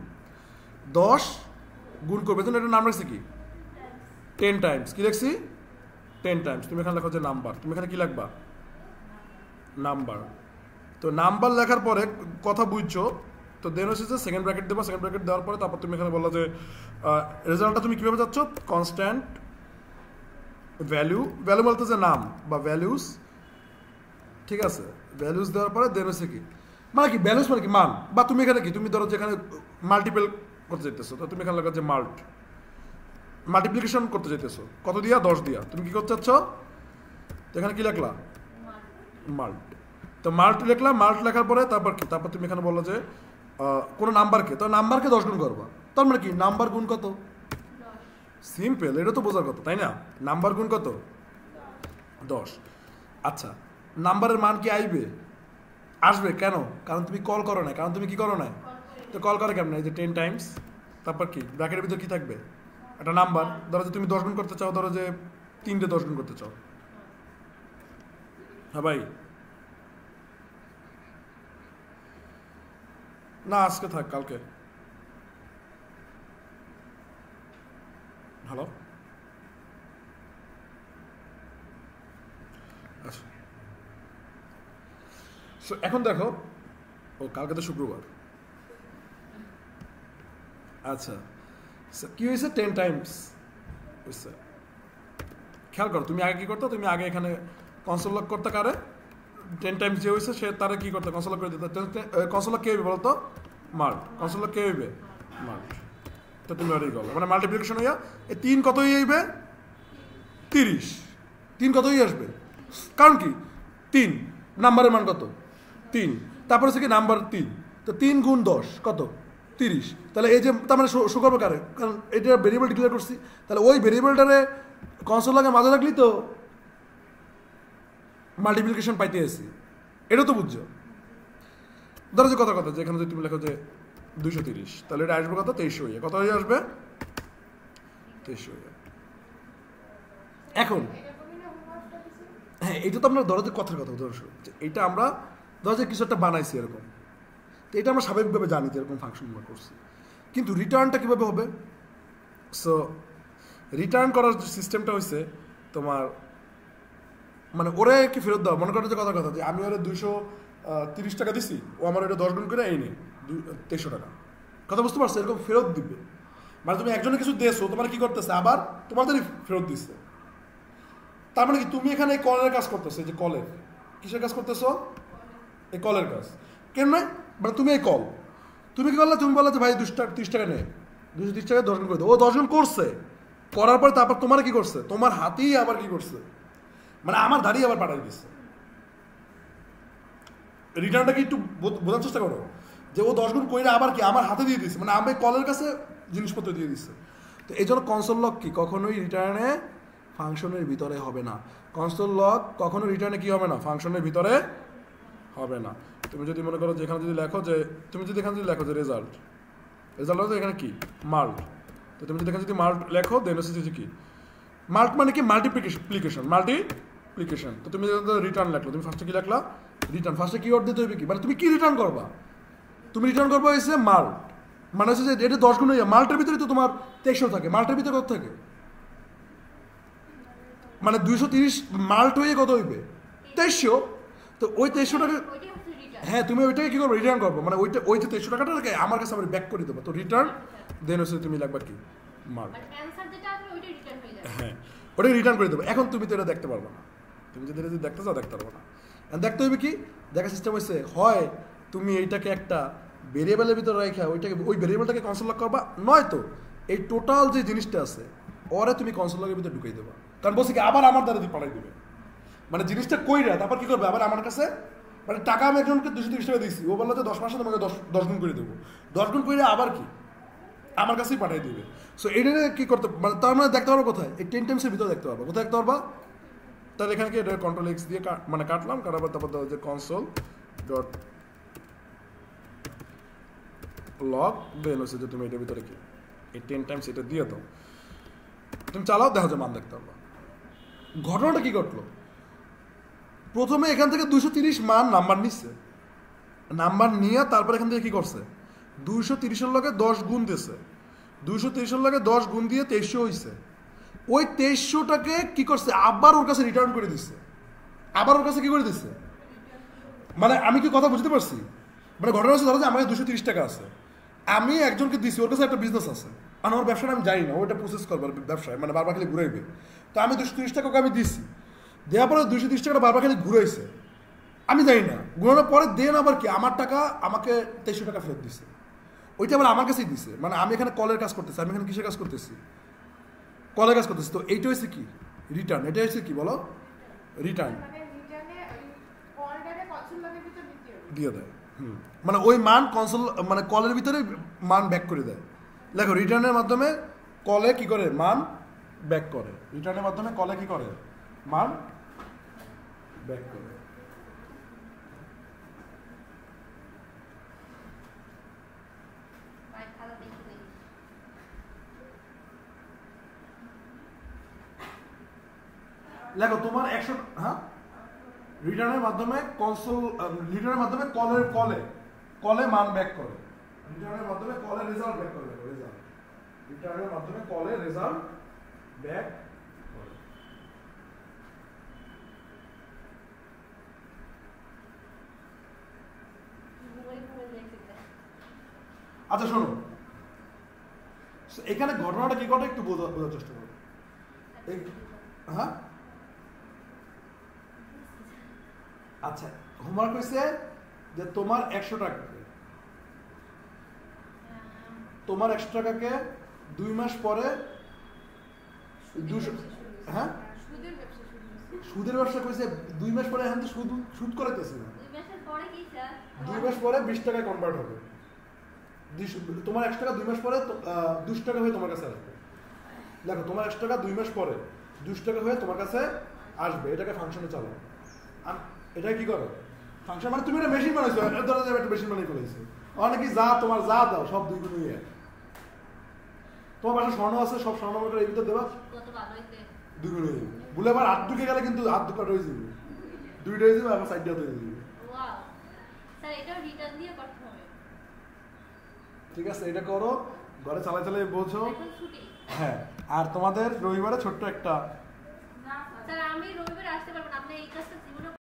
10 গুণ করবো। এই জন্য এটার নাম রাখছি কি 10 টাইমস। কি লিখছি 10 টাইমস। তুমি এখানে লেখো যে নাম্বার, তুমি এখানে কি লিখবা নাম্বার। তো নাম্বার লেখার পরে কথা বুঝছো, তো দেন হচ্ছে যে সেকেন্ড ব্র্যাকেট দেবো, সেকেন্ড ব্র্যাকেট দেওয়ার পরে তারপর তুমি এখানে বললো যে রেজাল্টটা তুমি কীভাবে যাচ্ছ, কনস্ট্যান্ট ভ্যালু, ভ্যালু বলতে যে নাম বা ভ্যালুস, ঠিক আছে? ভ্যালুস দেওয়ার পরে দেন হচ্ছে কি, মানে কি ভ্যালুস মানে কি মান, বা তুমি এখানে কি, তুমি ধরো যেখানে মাল্টিপল করতে চাইতেছো, তো তুমি এখানে লেখা যে মাল্টিপ্লিকেশন করতে চাইতেছো, কত দিয়া 10 দিয়া, তুমি কি করতে চাচ্ছ, তো এখানে কি লেখলা মাল্ট। তো মাল্ট লিখলাম, মাল্ট লেখার পরে তারপর কি, তারপর তুমি এখানে বললো যে কোনো নাম্বারকে, তো নাম্বারকে 10 গুণ করবা। তার মানে কি নাম্বার গুণ কত, সিম্পল, এটা তো বোঝার কথা তাই না? নাম্বার গুণ কত 10। আচ্ছা নাম্বারের মান কি আসবে কেন? কারণ তুমি কল করো না, কারণ তুমি কি করো না, তো কল করে কেমন, এই যে 10 টাইমস, তারপর কি ব্র্যাকেটের ভিতরে কি থাকবে একটা নাম্বার। ধরো যে তুমি 10 গুণ করতে চাও, ধরো যে 3 10 গুণ করতে চাও, হ্যাঁ ভাই না আজকে থাক, কালকে। হ্যালো, আচ্ছা সো এখন দেখো, ও কালকে তো শুক্রবার। আচ্ছা কি হয়েছে, 10 টাইমস বুঝছে। খেয়াল করো, তুমি আগে কি করতো, তুমি আগে এখানে কনসোল লক করতে কারে 10 টাইমস যে হয়েছে সে তারা কি করতো, কনসোল লক করে দিত। কনসোল লক কে হইবে বলতো, মাল্ট। কনসোল লক কে হইবে, মাল্ট। তো তুমি ওটাই করো, মানে মাল্টিপ্লিকেশন হইয়া এই 3 কত হইবে, 30। 3 কত হয়ে আসবে, কারণ কি 3 নাম্বারের মান কত 3, তারপরে হচ্ছে কি নাম্বার 3, তো 3 গুণ 10 কত 30। তাহলে এই যে তার মানে শো করবো কারে, কারণ এটা ভেরিয়েবল ডিক্লেয়ার করছি, তাহলে ওই ভেরিয়েবলটারে কনসোল লাগে মাঝে রাখলি তো মাল্টিপ্লিকেশন পাইতে আসি। এটা তো বুঝছো। ধরো যে কথা যে এখানে যদি তুমি লেখো যে 230, তাহলে এটা আসবে কত 23 হয়ে, কত হয়ে আসবে 23 হয়ে। এখন হ্যাঁ, এটা তো আমরা ধরো যে কথার কথা উদাহরণস্বরূপ, এটা আমরা ধরো যে কিছু একটা বানাইছি এরকম, তো এটা আমরা স্বাভাবিকভাবে জানি যে এরকম ফাংশন আমরা করছি, কিন্তু রিটার্নটা কীভাবে হবে। সো রিটার্ন করার সিস্টেমটা হচ্ছে তোমার মানে ওরে কি ফেরত দাও, মনে করো যে কথা যে আমি ওরে 230 টাকা দিছি, ও আমার এটা 10 গুণ করে এই নে 2300 টাকা, কথা বুঝতে পারছো, এরকম ফেরত দিবে। মানে তুমি একজনের কিছু দিয়েছো, তোমার কি করতেছে আবার তোমাদেরই ফেরত দিচ্ছে। তার মানে কি তুমি এখানে এই কলের কাজ করতেছো, এই যে কলের কিসের কাজ করতেছো, এই কলের কাজ। কেন নয়, মানে তুমি এই কল তুমি কি করলে, তুমি বললে যে ভাই 230 টাকা নেই, 230 টাকা 10 গুণ করে দাও, ও 10 গুণ করছে, করার পরে তারপর তোমার কি করছে, তোমার হাতেই আবার কি করছে, মানে আমার দাঁড়িয়ে আবার পাঠাই দিচ্ছে। রিটার্নটা কি একটু বোঝার চেষ্টা করো, যে ও 10 গুণ কইরা আবার কি আমার হাতে দিয়ে দিচ্ছে, মানে আমি কলের কাছে জিনিসপত্র দিয়ে দিচ্ছে। তো এই জন্য কনসোল লক কি কখনোই রিটার্নে ফাংশনের ভিতরে হবে না। কনসোল লক কখনো রিটার্নে কি হবে না, ফাংশনের ভিতরে হবে না। তুমি যদি মনে করো যে এখানে যদি লেখো যে তুমি যদি এখানে যদি লেখো যে রেজাল্ট হচ্ছে এখানে কি মাল্ট, তো তুমি যদি এখানে যদি মাল্ট লেখো দেন হচ্ছে কি মাল্ট মানে কি মাল্টিপ্লিকেশন। তো তুমি রিটার্ন লেখলো, তুমি ফার্স্টে কি লেখলা রিটার্ন, ফার্স্টে কি দিতে হবে কি, মানে তুমি কি রিটার্ন করবা, তুমি রিটার্ন করবা হচ্ছে মাল্ট, মানে হচ্ছে যে এটা 10 গুণ হয়ে মাল্টের ভিতরে তো তোমার 2300 থাকে, মাল্টের ভিতরে কত থাকে, মানে 230 মাল্ট হয়ে কত হইবে 2300। তো ওই 2300 টাকা, হ্যাঁ তুমি ওইটাকে কি করবো রিটার্ন করবো, মানে ওইটা ওই যে 2300 টাকাটাকে আমার কাছে আবার ব্যাক করে দেবো। তো রিটার্ন দেন হচ্ছে তুমি লাগবা কি মাল্ট, হ্যাঁ ওটাকে রিটার্ন করে দেবো। এখন তুমি তো এটা দেখতে পারবো না, তুমি যদি এটা দেখতে চাও দেখতে পারবো না। দেখতে হবে কি, দেখার সিস্টেম হচ্ছে হয় তুমি এইটাকে একটা ভেরিয়েবলের ভিতরে রেখে ওইটাকে ওই ভেরিয়েবলটাকে কনসোল লক করবা, নয়তো এই টোটাল যে জিনিসটা আছে ওরে তুমি কনসোল লকের ভিতরে ঢুকিয়ে দেবা, কারণ বলছি কি আবার আমার দ্বারা দিয়ে পাঠাই দেবে, মানে জিনিসটা কইরা তারপর কি করবে আবার আমার কাছে, মানে টাকা আমি একজনকে 230 টাকা দিয়েছি, ও বললো যে 10 মাসে তোমাকে 10 গুণ করে দেবো, 10 গুণ করে আবার কি আমার কাছেই পাঠিয়ে দেবে। সো এটা কি করতে মানে তার মানে দেখতে পারবো কোথায়, এই 10 টাইমসের ভিতরে দেখতে পারবো, কোথায় দেখতে পারবা, তাহলে এখানে কি এটা কন্ট্রোল এক্স দিয়ে মানে কাটলাম, কাটার পর তারপর যে কনসোল ডট লগ দেন হচ্ছে যে তুমি এটার ভিতরে কি এই 10 টাইমস এটা দিয়ে দাও, তুমি চালাও, দেখো যে মান দেখতে পারবা। ঘটনাটা কি ঘটলো, প্রথমে এখান থেকে 230 মান নাম্বার নিচ্ছে, নাম্বার নিয়ে তারপর এখান থেকে কি করছে 230-এর লগে 10 গুণ দিয়েছে, 230-এর লগে 10 গুণ দিয়ে 2300 হয়েছে, ওই 2300টাকে কি করছে আবার ওর কাছে রিটার্ন করে দিচ্ছে, আবার ওর কাছে কি করে দিচ্ছে, মানে আমি কি কথা বুঝতে পারছি, মানে ঘটনা হচ্ছে ধরো যে আমার 230 টাকা আছে, আমি একজনকে দিচ্ছি, ওর কাছে একটা বিজনেস আছে, আর আমার ব্যবসাটা আমি জানি না, ওইটা প্রসেস করবার ব্যবসায় মানে বারবার খালি ঘুরাইবে, তো আমি 230 টাকাকে আমি দিচ্ছি, দেওয়ার পরে 230 টাকাটা বারবার খালি ঘুরাইছে, আমি জানি না, ঘুরানোর পরে দেন আবার কি আমার টাকা আমাকে 2300 টাকা ফেরত দিচ্ছে, ওইটা আবার আমার কাছেই দিছে, মানে আমি এখানে কলের কাজ করতেছি, আমি এখানে কিসের কাজ করতেছি, কলের কাজ করতেছি। তো এইটা হচ্ছে কি রিটার্ন, এটা হচ্ছে কি বলো রিটার্ন দিয়ে দেয়, মানে ওই মান কনসোল মানে কলের ভিতরে মান ব্যাক করে দেয়। দেখো রিটার্নের মাধ্যমে কলে কি করে মান ব্যাক করে, রিটার্নের মাধ্যমে কলে কি করে মান ব্যাক করে। দেখো তোমার 100 হ্যাঁ রিটার্নের মাধ্যমে কনসোল রিটার্নের মাধ্যমে কলে মান ব্যাক করে, রিটার্নের মাধ্যমে কলের রেজাল্ট ব্যাক করে দেবো রেজাল্ট রিটার্নের মাধ্যমে কলের রেজাল্ট ব্যাক করে আচ্ছা শোনো এখানে ঘটনাটা কি ঘটে একটু বোঝার চেষ্টা করো হ্যাঁ আচ্ছা হোমওয়ার্ক হয়েছে যে তোমার 100 টাকাকে 2 মাস পরে 200 হ্যাঁ সুদের ব্যবসা করেছে 2 মাস পরে এখন তো সুদ করাইতেছে না 2 মাস পরে 20 টাকায় কনভার্ট হবে তোমার 100 টাকা 2 মাস পরে 200 টাকা হয়ে তোমার কাছে আসবে দেখো তোমার 100 টাকা 2 মাস পরে 200 টাকা হয়ে তোমার কাছে আসবে এটাকে ফাংশনে চালাও এটা কি করো ফাংশন মানে তুমি একটা মেশিন বানাইছো ধরো যে একটা মেশিন বানিয়ে ফেলেছো অনেকে যা তোমার যা দাও সব 2 গুণ হয়ে তোমার পাশে স্বর্ণ আছে সব স্বর্ণ করে এই ভিতর দেবা কত ভালো হইছে 2 গুণ হয়ে বলে আবার 8 ঢুকে গেলে কিন্তু 8 দুটো হয়ে যাবে 2টা হয়ে যাবে আবার সাইডটা হয়ে যাবে ওয়াও স্যার এটাও রিটার্ন দিয়ে করতে হবে ঠিক আছে এটা করো ঘরে চালাই চালাই বোঝো এখন ছুটি হ্যাঁ আর তোমাদের রবিবারে ছোট্ট একটা স্যার আমি রবিবার আসতে পারবো না আপনি এই কাজটা জীবনে